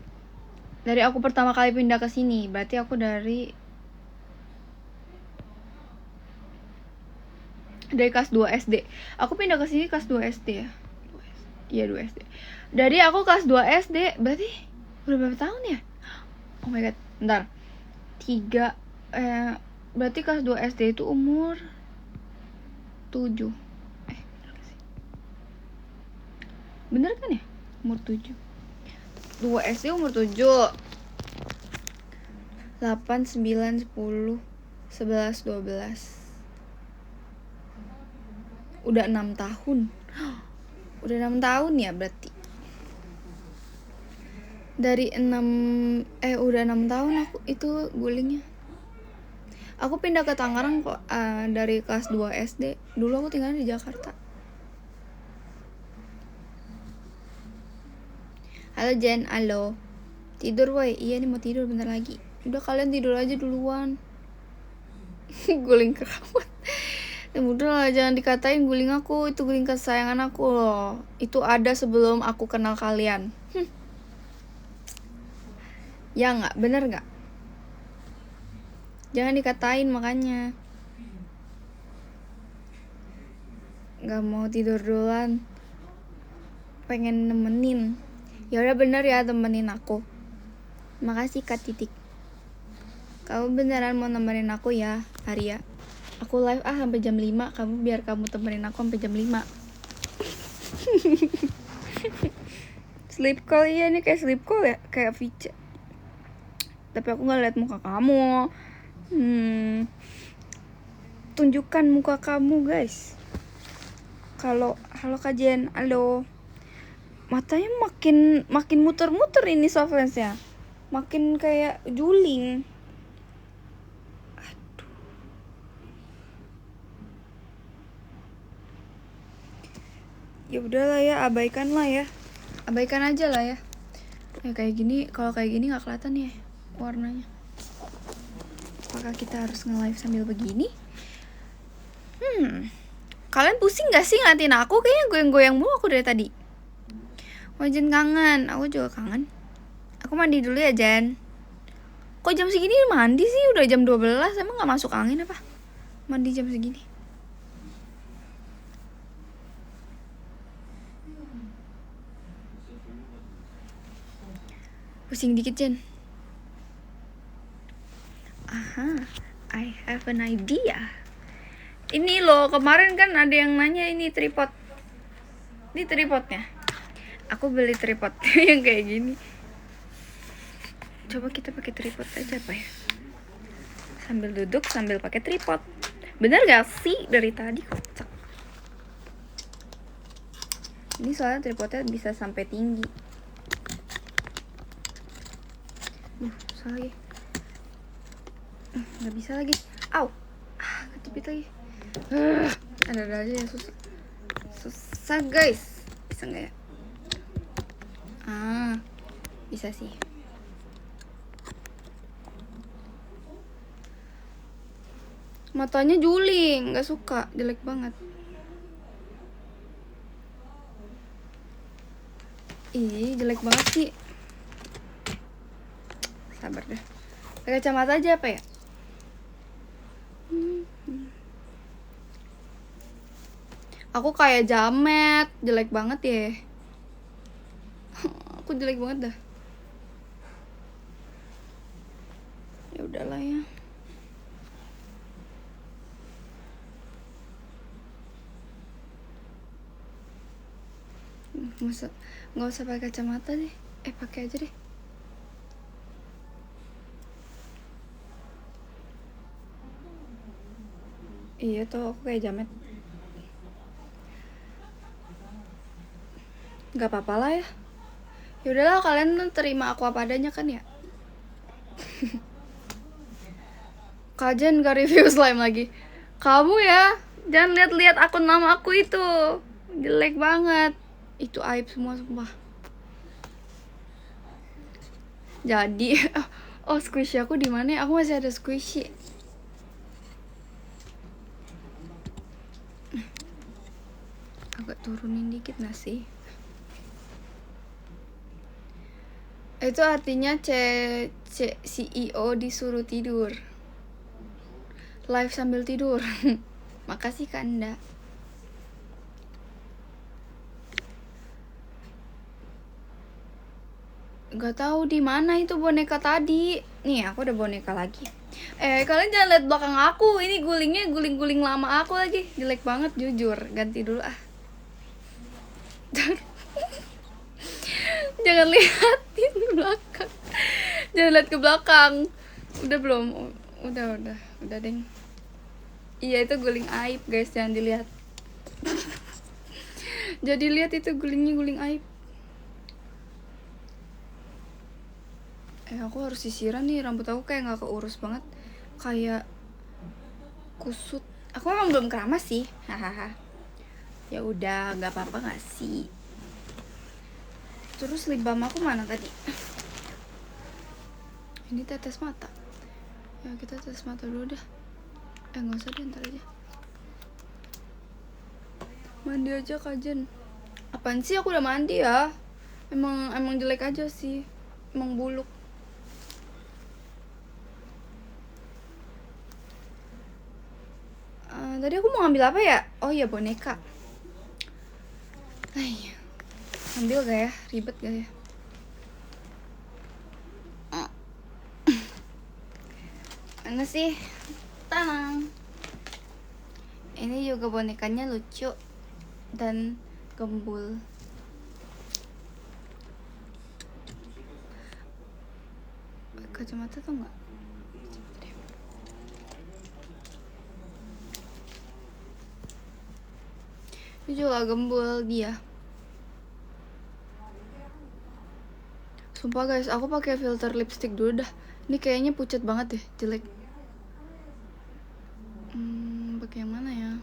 Speaker 1: aku pertama kali pindah ke sini. Berarti aku dari kelas 2 SD. Aku pindah ke sini kelas 2 SD ya. Iya, 2 SD. Dari aku kelas 2 SD, berarti udah berapa tahun ya? Oh my god, bentar. 3 berarti kelas 2 SD itu umur 7. Bener kan ya? Umur 7. 2 SD umur 7. 8, 9, 10, 11, 12. Udah 6 tahun. Udah 6 tahun ya berarti. Dari 6 udah 6 tahun aku itu gulingnya. Aku pindah ke Tangerang kok dari kelas 2 SD. Dulu aku tinggal di Jakarta. Halo Jen, halo. Tidur woy? Iya nih, mau tidur bentar lagi. Udah, kalian tidur aja duluan. Guling keramat. Udah lah, jangan dikatain guling aku. Itu guling kesayangan aku loh. Itu ada sebelum aku kenal kalian. Ya nggak, bener nggak? Jangan dikatain makanya. Nggak mau tidur duluan, pengen nemenin. Ya udah, bener ya, temenin aku. Makasih Kak Titik. Kamu beneran mau nemenin aku ya, Arya? Aku live sampai jam 5. Biar kamu temenin aku sampai jam 5. Sleep call, iya nih kayak sleep call ya, kayak Vica. Tapi aku nggak lihat muka kamu. Tunjukkan muka kamu guys. Halo kajian, halo. Matanya makin muter-muter ini softlense-nya. Makin kayak juling. Aduh. Ya udahlah ya, abaikan aja lah ya. Kayak gini, kalau kayak gini nggak kelihatan ya warnanya. Apakah kita harus nge-live sambil begini? Kalian pusing gak sih ngeliatin aku? Kayaknya goyang-goyang mulu aku dari tadi. Wah, Jen kangen. Aku juga kangen. Aku mandi dulu ya, Jen. Kok jam segini mandi sih? Udah jam 12. Emang gak masuk angin apa? Mandi jam segini. Pusing dikit, Jen. I have an idea. Ini loh, kemarin kan ada yang nanya ini tripod. Ini tripodnya. Aku beli tripod yang kayak gini. Coba kita pakai tripod aja apa ya? Sambil duduk sambil pakai tripod. Bener gak sih dari tadi kocak? Ini soalnya tripodnya bisa sampai tinggi. apa lagi? Nggak bisa lagi. Au, kejepit lagi. Ada aja ya, susah guys. Bisa nggak ya? Bisa sih. Matanya juling, nggak suka, jelek banget. Ih, jelek banget sih. Sabar deh. Pakai kacamata aja apa ya? Aku kayak jamet, jelek banget ya. Aku jelek banget dah. Ya udahlah ya. Nggak usah pakai kacamata deh. Pakai aja deh. Iya tuh, aku kayak jamet. Gak apa-apa lah ya. Yaudahlah, kalian terima aku apa adanya kan ya. Kajen gak review slime lagi. Kamu ya, jangan lihat-lihat akun nama aku itu. Jelek banget. Itu aib semua sumpah. Jadi, squishy aku di mana? Aku masih ada squishy. Agak turunin dikit gak sih? Itu artinya CEO disuruh tidur. Live sambil tidur. Makasih Kanda. Gak tahu di mana itu boneka tadi. Nih, aku udah boneka lagi. Kalian jangan lihat belakang aku. Ini gulingnya guling-guling lama aku lagi. Jelek banget jujur. Ganti dulu ah. Jangan liatin belakang. Jangan lihat ke belakang. Udah belum? Udah deng. Iya, itu guling aib guys, jangan dilihat. Jadi lihat itu gulingnya guling aib. Aku harus sisiran nih, rambut aku kayak gak keurus banget. Kayak kusut. Aku emang belum keramas sih. Hahaha. Ya udah, gak apa-apa gak sih. Terus lip balm aku mana tadi? Ini tetes mata. Ya kita tetes mata dulu dah. Gak usah deh, ntar aja. Mandi aja Kajen. Apaan sih, aku udah mandi ya. Emang jelek aja sih. Emang buluk. Tadi aku mau ngambil apa ya? Oh iya, boneka. Ambil gak ya? Ribet gak ya? Mana sih? Tenang. Ini juga bonekanya lucu dan gembul. Kacamata tuh enggak? Ini juga gembul dia. Sumpah guys, aku pakai filter lipstick dulu dah. Ini kayaknya pucat banget deh, jelek. Pakai yang mana ya?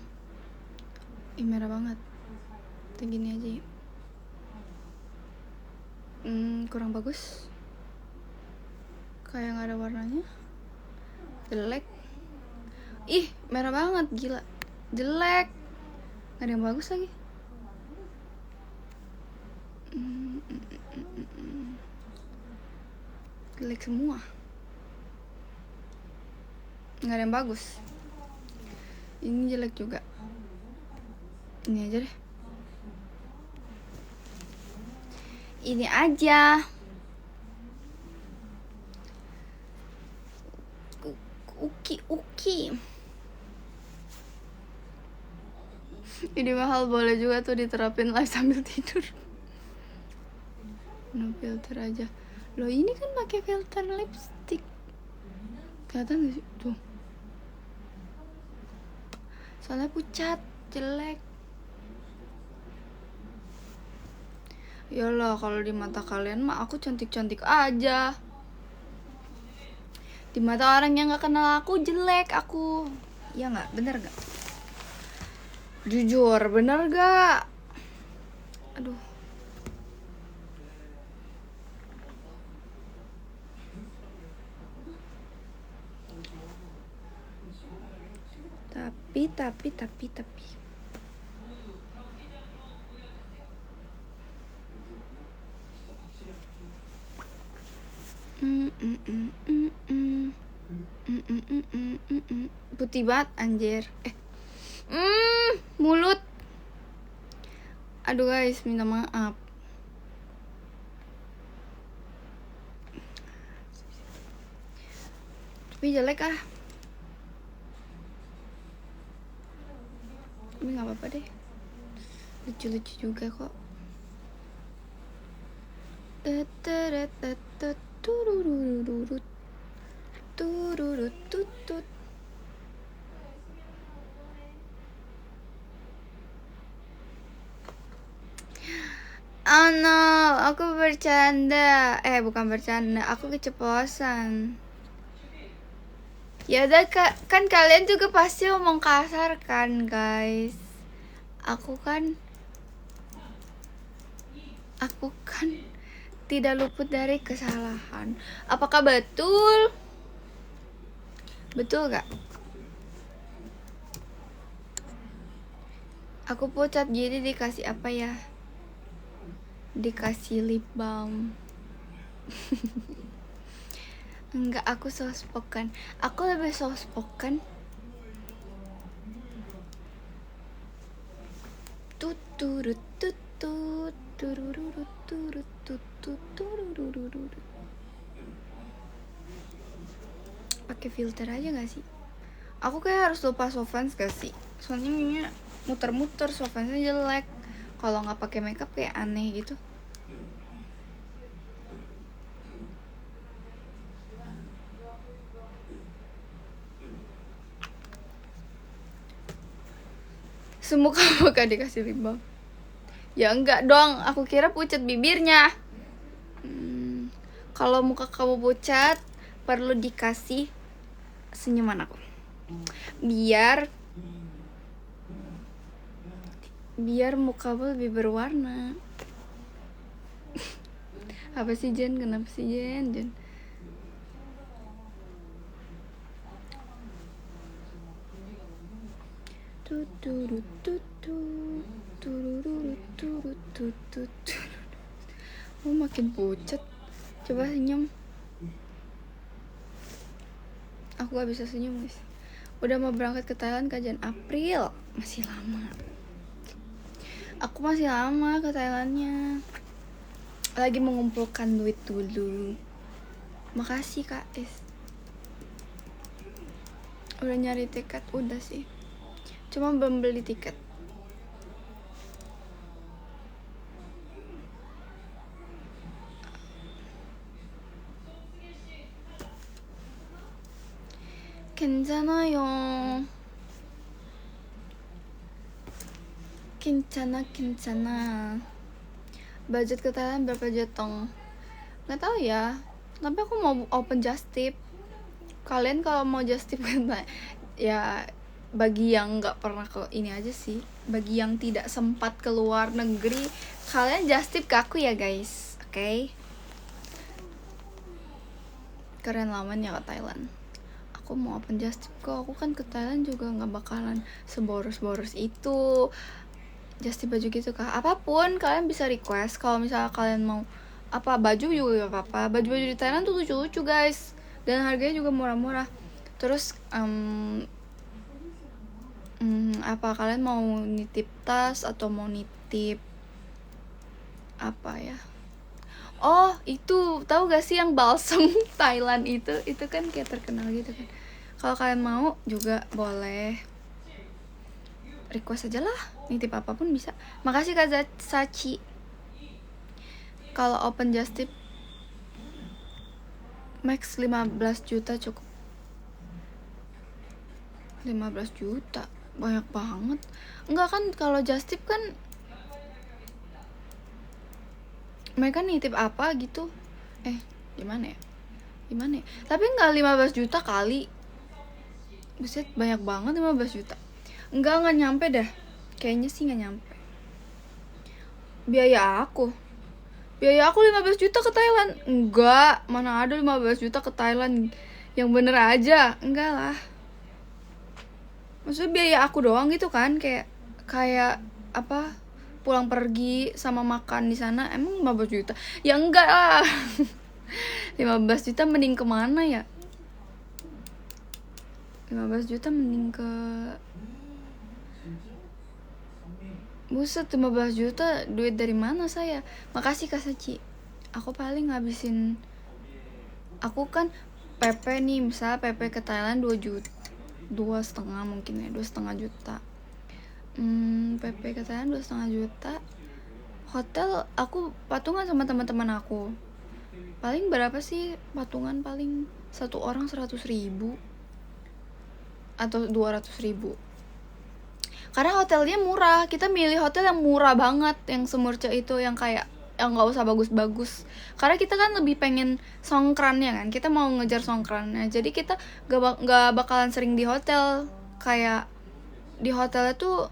Speaker 1: Merah banget. Kayak gini aja ya. Kurang bagus. Kayak nggak ada warnanya. Jelek. Ih, merah banget, gila. Jelek. Nggak ada yang bagus lagi. Jelek semua. Nggak ada yang bagus. Ini jelek juga. Ini aja deh. Ini aja. Uki. Ini mahal, boleh juga tuh diterapin live sambil tidur. No filter aja. Loh, ini kan pakai filter lipstick. Kelihatan gak sih? Tuh. Soalnya pucat, jelek. Yalah, kalau di mata kalian mah aku cantik-cantik aja. Di mata orang yang gak kenal aku jelek aku. Iya gak? Bener gak? Jujur, bener gak? Aduh. Tapi. Putih banget anjir. Mulut. Aduh guys, minta maaf. Tapi jelek ah. Tapi gak apa-apa deh. Lucu-lucu juga kok. Oh no, aku bercanda. Bukan bercanda, aku keceplosan. Ya udah kan kalian juga pasti ngomong kasar kan guys. Aku kan tidak luput dari kesalahan. Apakah betul? Betul gak? Aku pucat jadi dikasih apa ya? Dikasih lip balm. Enggak, aku soft spoken. Aku lebih soft spoken. Tuturut tutut turururut turut tutut turururut. Pakai filter aja gak sih? Aku kayak harus lupa Sofans gak sih? Soalnya ini muter-muter, Sofansnya jelek. Kalau nggak pakai makeup kayak aneh gitu. Semuka bakal dikasih lip balm. Ya enggak dong, aku kira pucat bibirnya. Kalau muka kamu pucat, perlu dikasih senyuman aku. Biar mukamu lebih berwarna. Apa sih Jen? Kenapa sih Jen? Oh makin pucat. Coba senyum. Aku gak bisa senyum guys. Udah mau berangkat ke Thailand kajian April. Masih lama. Aku masih lama ke Thailandnya. Lagi mengumpulkan duit dulu. Makasih Kak Es. Udah nyari tiket, udah sih. Cuma belum beli tiket. 괜찮아요. 괜찮아. Budget ke Thailand berapa jetong? Nggak tahu ya. Tapi aku mau open just tip. Kalian kalau mau just tip kan ya bagi yang nggak pernah ke ini aja sih. Bagi yang tidak sempat ke luar negeri, kalian just tip ke aku ya guys. Oke? Keren lawannya ke Thailand. Aku mau open just tip kok. Aku kan ke Thailand juga nggak bakalan seboros-boros itu. Just tip baju gitu kah? Apapun kalian bisa request. Kalau misalnya kalian mau apa baju juga gak apa-apa. Baju-baju di Thailand tuh lucu-lucu guys. Dan harganya juga murah-murah. Terus apa kalian mau nitip tas atau mau nitip apa ya? Oh itu tahu gak sih yang balsam Thailand itu kan kayak terkenal gitu kan. Kalau kalian mau juga boleh request aja lah, nitip apapun bisa. Makasih Kak Sachi. Kalau open just tip max 15 juta cukup. 15 juta banyak banget. Enggak kan kalau just tip kan mereka nitip apa gitu. Gimana ya? Gimana ya? Tapi nggak 15 juta kali. Buset, banyak banget 15 juta. Nggak nyampe dah. Kayaknya sih nggak nyampe. Biaya aku 15 juta ke Thailand. Enggak, mana ada 15 juta ke Thailand. Yang bener aja. Enggak lah. Maksudnya biaya aku doang gitu kan, kayak apa? Pulang pergi sama makan di sana emang 15 juta. Ya enggak lah. 15 juta mending kemana ya? 15 juta mending ke Buset, 15 juta duit dari mana saya? Makasih Kak Saci. Aku paling ngabisin, aku kan PP nih, misal PP ke Thailand 2 juta, 2,5 mungkin ya, 2,5 juta. PP ke Thailand 2,5 juta. Hotel aku patungan sama teman-teman aku. Paling berapa sih patungan? Paling satu orang 100.000 atau 200.000. Karena hotelnya murah, kita milih hotel yang murah banget, yang semurca itu, yang kayak yang nggak usah bagus-bagus. Karena kita kan lebih pengen songkrannya kan, kita mau ngejar songkrannya. Jadi kita gak bakalan sering di hotel. Kayak di hotelnya tuh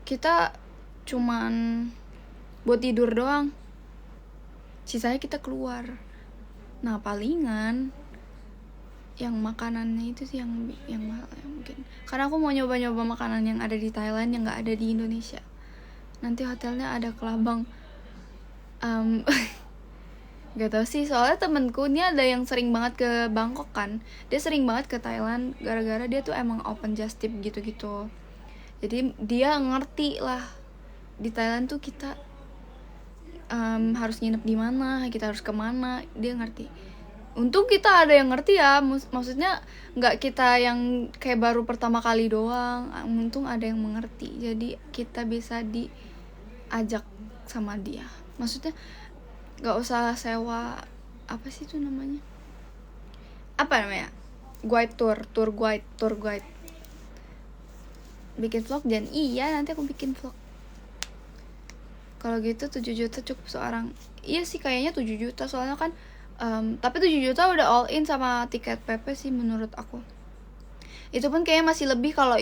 Speaker 1: kita cuman buat tidur doang, sisanya kita keluar. Nah palingan yang makanannya itu sih yang mahal ya mungkin, karena aku mau nyoba makanan yang ada di Thailand yang nggak ada di Indonesia. Nanti hotelnya ada kelabang, gak tau sih, soalnya temenku ini ada yang sering banget ke Bangkok kan, dia sering banget ke Thailand gara-gara dia tuh emang open just tip gitu-gitu. Jadi dia ngerti lah di Thailand tuh kita harus nginep di mana, kita harus kemana, dia ngerti. Untung kita ada yang ngerti ya, maksudnya nggak kita yang kayak baru pertama kali doang. Untung ada yang mengerti, jadi kita bisa diajak sama dia. Maksudnya nggak usah sewa, apa sih itu namanya, apa namanya, guide tour guide. Bikin vlog dan iya nanti aku bikin vlog. Kalau gitu 7 juta cukup seorang. Iya sih kayaknya 7 juta, soalnya kan tapi 7 juta udah all in sama tiket PP sih menurut aku. Itu pun kayaknya masih lebih kalau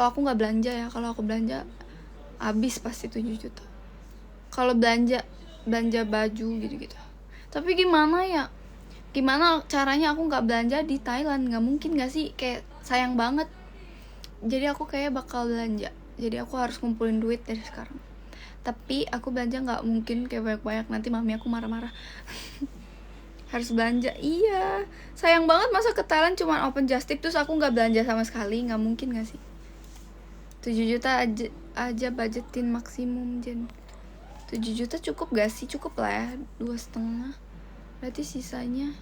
Speaker 1: aku nggak belanja ya. Kalau aku belanja habis pasti 7 juta. Kalau belanja baju gitu-gitu. Tapi gimana caranya aku nggak belanja di Thailand? Nggak mungkin nggak sih? Kayak sayang banget. Jadi aku kayak bakal belanja. Jadi aku harus kumpulin duit dari sekarang. Tapi aku belanja nggak mungkin kayak banyak-banyak, nanti mami aku marah-marah. Harus belanja, iya sayang banget, masa ke Thailand cuma open just tip terus aku nggak belanja sama sekali. Nggak mungkin nggak sih? 7 juta aja budgetin maksimum Jen. 7 juta cukup gak sih? Cukup lah ya, 2,5. Berarti sisanya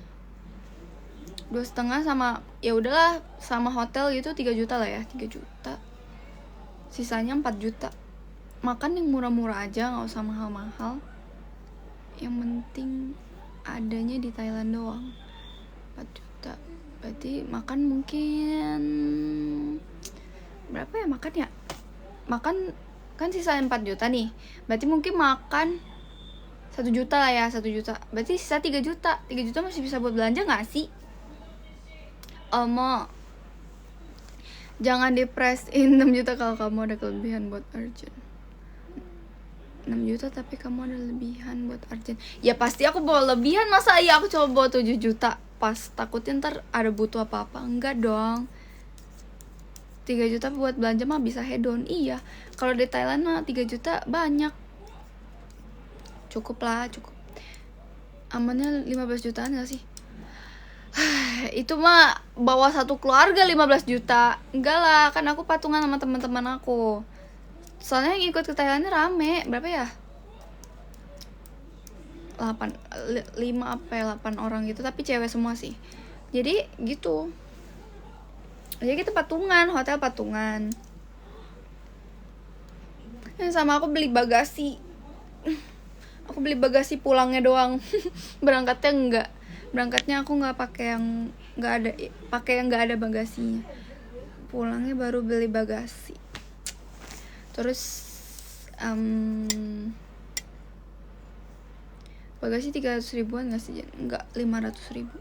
Speaker 1: 2,5 sama ya udahlah sama hotel gitu 3 juta lah ya, 3 juta. Sisanya 4 juta. Makan yang murah-murah aja, nggak usah mahal-mahal. Yang penting adanya di Thailand doang. 4 juta. Berarti makan mungkin berapa ya makan ya? Makan kan sisa 4 juta nih. Berarti mungkin makan 1 juta lah ya, 1 juta. Berarti sisa 3 juta. 3 juta masih bisa buat belanja gak sih? Jangan depresin 6 juta kalau kamu ada kelebihan buat urgent. 6 juta tapi kamu ada lebihan buat urgent. Ya pasti aku bawa lebihan, masa iya aku coba bawa 7 juta pas takutnya ntar ada butuh apa-apa. Enggak dong. 3 juta buat belanja mah bisa hedon. Iya, kalau di Thailand mah 3 juta banyak. Cukup lah, cukup. Amannya 15 jutaan gak sih? Itu mah bawa satu keluarga 15 juta. Enggak lah, kan aku patungan sama teman-teman aku. Soalnya yang ikut ke Thailandnya rame. Berapa ya? 8 orang gitu, tapi cewek semua sih. Jadi gitu. Jadi kita patungan, hotel patungan. Sama aku beli bagasi. Aku beli bagasi pulangnya doang. Berangkatnya enggak. Berangkatnya aku nggak pakai yang nggak ada bagasinya. Pulangnya baru beli bagasi. Terus bagasi 300 ribuan gak sih? Enggak, 500 ribu.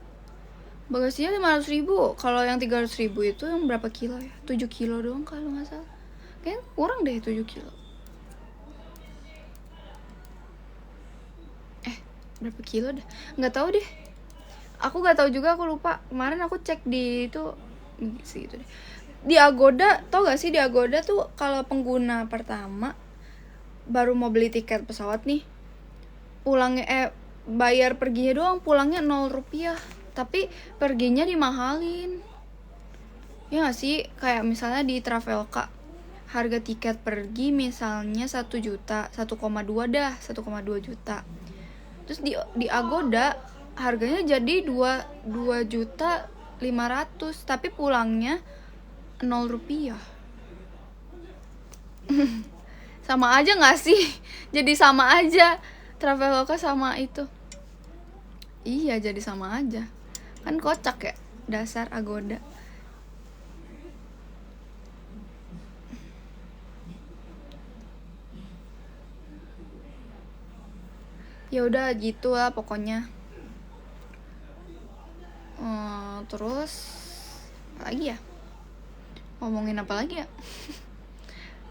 Speaker 1: Bagasinya 500.000. Kalau yang 300.000 itu yang berapa kilo ya? 7 kilo doang kalau nggak salah. Kayaknya kurang deh 7 kilo. Berapa kilo dah? Nggak tahu deh. Aku nggak tahu juga, aku lupa. Kemarin aku cek di itu segitu deh. Di Agoda, tau gak sih di Agoda tuh kalau pengguna pertama baru mau beli tiket pesawat nih, pulangnya bayar perginya doang, pulangnya 0 rupiah. Tapi perginya dimahalin. Ya gak sih? Kayak misalnya di Traveloka, harga tiket pergi misalnya 1 juta, 1,2 dah, 1,2 juta. Terus di Agoda harganya jadi 2 juta 500, tapi pulangnya 0 rupiah. Sama aja gak sih? Jadi sama aja Traveloka sama itu. Iya, jadi sama aja. Kan kocak ya, dasar Agoda. Ya udah gitu lah pokoknya. Terus apa lagi ya? Ngomongin apa lagi ya?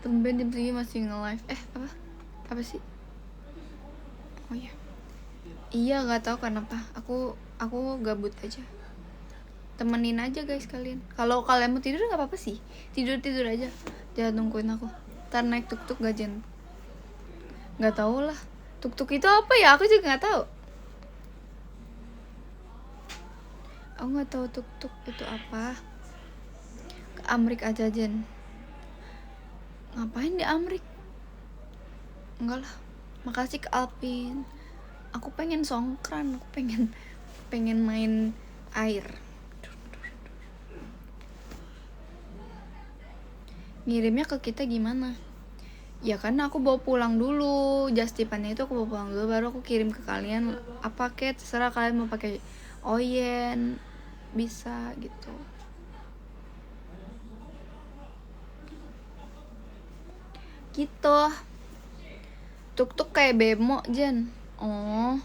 Speaker 1: Tumben jam segini masih nge-live. Apa sih? Oh iya. Iya, nggak tahu kenapa. Aku gabut aja. Temenin aja guys kalian. Kalau kalian mau tidur nggak apa-apa sih. Tidur aja. Jangan nungguin aku. Ntar naik tuk-tuk gajen. Nggak tahu lah. Tuk-tuk itu apa ya? Aku juga nggak tahu. Aku nggak tahu tuk-tuk itu apa. Ke Amrik aja Jen. Ngapain di Amrik? Enggak lah. Makasih ke Alpin. Aku pengen songkran. Aku pengen main air. Ngirimnya ke kita gimana? Ya kan aku bawa pulang dulu. Justipannya itu aku bawa pulang dulu, baru aku kirim ke kalian. Apa kek terserah kalian mau pakai Oyen, bisa gitu. Gitu. Tuk-tuk kayak bemo Jen. Oh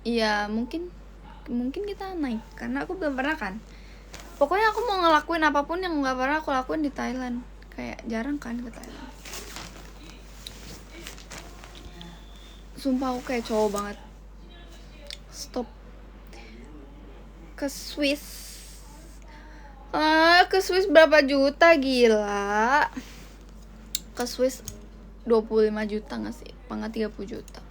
Speaker 1: iya, mungkin kita naik, karena aku belum pernah kan. Pokoknya aku mau ngelakuin apapun yang gak pernah aku lakuin di Thailand. Kayak jarang kan ke Thailand. Sumpah aku kayak cowok banget. Stop. Ke Swiss. Ke Swiss berapa juta, gila. Ke Swiss 25 juta gak sih? Apa gak 30 juta?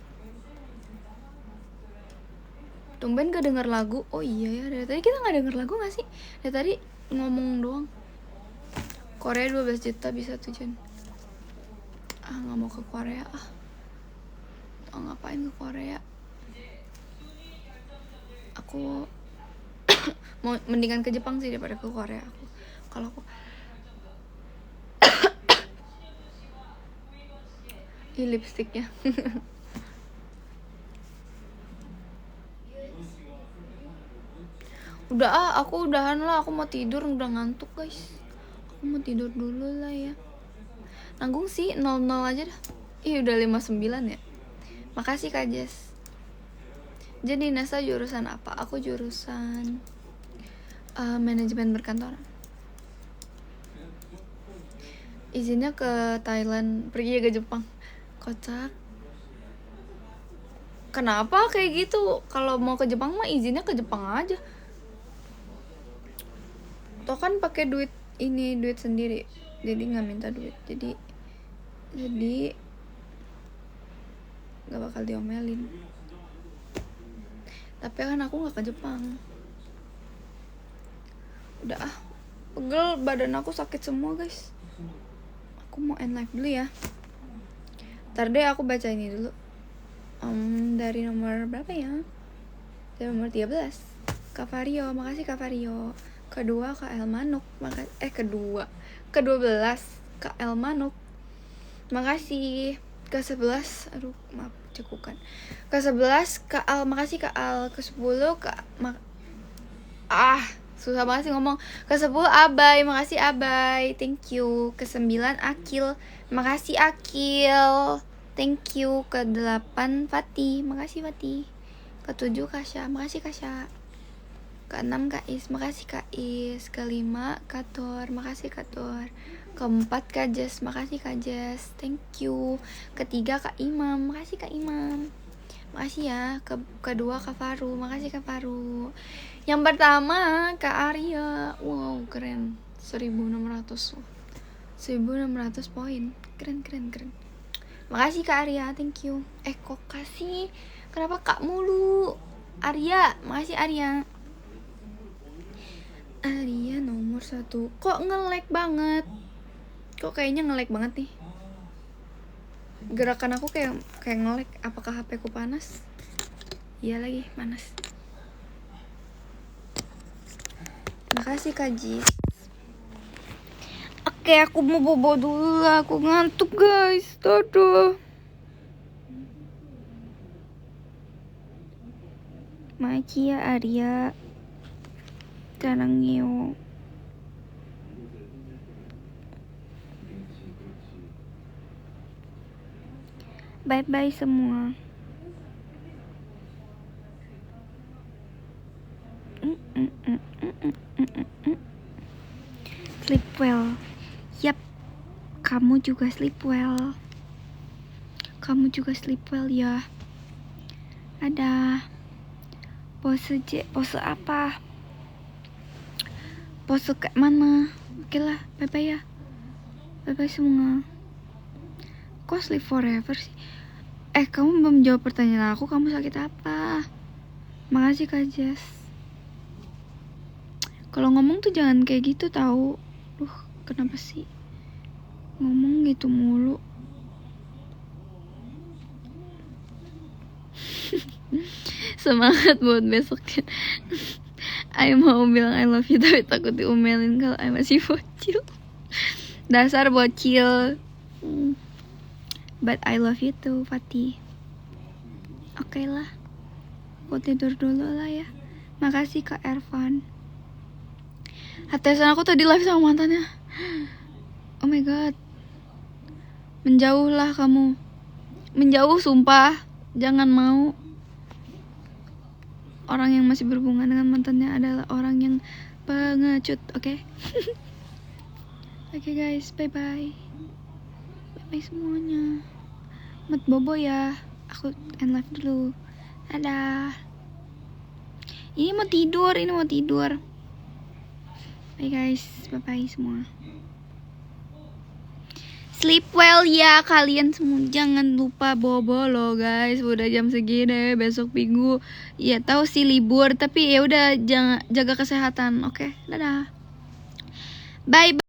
Speaker 1: Tumben gak denger lagu. Oh iya ya, dari tadi kita gak denger lagu gak sih? Dari tadi ngomong doang. Korea 12 juta bisa tuh Jen. Gak mau ke Korea. Ngapain ke Korea? Aku mau mendingan ke Jepang sih daripada ke Korea. Kalau aku lipstiknya. Udah aku udahan lah, aku mau tidur, udah ngantuk guys. Aku mau tidur dulu lah ya. Nanggung sih 00 aja dah. Udah 59 ya. Makasih Kak Jess. Jadi Nesa jurusan apa? Aku jurusan manajemen perkantoran. Izinnya ke Thailand, pergi ke Jepang. Kocak. Kenapa kayak gitu? Kalau mau ke Jepang mah izinnya ke Jepang aja. Toh kan pakai duit sendiri. Jadi nggak minta duit. Jadi nggak bakal diomelin. Tapi kan aku nggak ke Jepang. Udah pegel, badan aku sakit semua guys. Aku mau end live dulu ya. Ntar deh aku baca ini dulu. Dari nomor berapa ya? Dari nomor 13 Kak Vario, makasih Kak Vario. Kedua Kak Elmanuk, ke-12 Kak Elmanuk, makasih. Ke-11, aduh maaf cekukan. Ke-11 Kak Al, makasih Kak Al. Ke-10 Kak susah banget sih ngomong. Ke-10 Abai, makasih Abai, thank you. Ke-9 Akil, makasih Akil, thank you. Ke-8 Fatih, makasih Fatih. Ke-7 Kasya, makasih Kasya. Ke-6 Kak Is, makasih Kak Is. Ke-5 Kak Tor, makasih Kak Tor. Ke-4 Kak Jas, makasih Kak Jas, thank you. Ke-3 Kak Imam, makasih Kak Imam, makasih ya. Kedua Kak Faru, makasih Kak Faru. Yang pertama Kak Arya, wow keren, 1600 poin, keren. Makasih Kak Arya, thank you. Kok kasih, kenapa Kak mulu? Arya, makasih Arya. Arya nomor 1. Kok nge-lag banget? Kok kayaknya nge-lag banget nih? Gerakan aku kayak nge-lag. Apakah HP ku panas? Iya lagi, panas. Makasih Kak Jis. Oke, aku mau bobo dulu lah. Aku ngantuk guys. Dadah. Makasih ya Arya. 사랑해요. Bye-bye semua. Sleep well. Yap, kamu juga sleep well. Kamu juga sleep well ya. Ada pose apa? Pose kayak mana? Oke lah, bye-bye ya. Bye-bye semua. Kok sleep forever sih? Kamu belum jawab pertanyaan aku. Kamu sakit apa? Makasih Kak Jas. Kalau ngomong tuh jangan kayak gitu tahu. Kenapa sih ngomong gitu mulu? Semangat buat besoknya. Ayo mau bilang I love you tapi takut diomelin kalau I masih bocil. Dasar bocil. But I love you too, Fatih. Oke lah, aku tidur dulu lah ya. Makasih Kak Ervan. Hatasan aku tadi live sama mantannya. Oh my god. Menjauhlah kamu. Menjauh sumpah. Jangan mau. Orang yang masih berhubungan dengan mantannya adalah orang yang pengecut, oke? Oke guys, bye-bye. Bye semuanya. Mat bobo ya. Aku end live dulu. Dadah. Ini mau tidur. Bye guys, bye-bye semua. Sleep well ya kalian semua. Jangan lupa bobo loh guys. Udah jam segini, besok minggu. Ya tahu sih libur, tapi ya udah jaga kesehatan, oke? Dadah. Bye.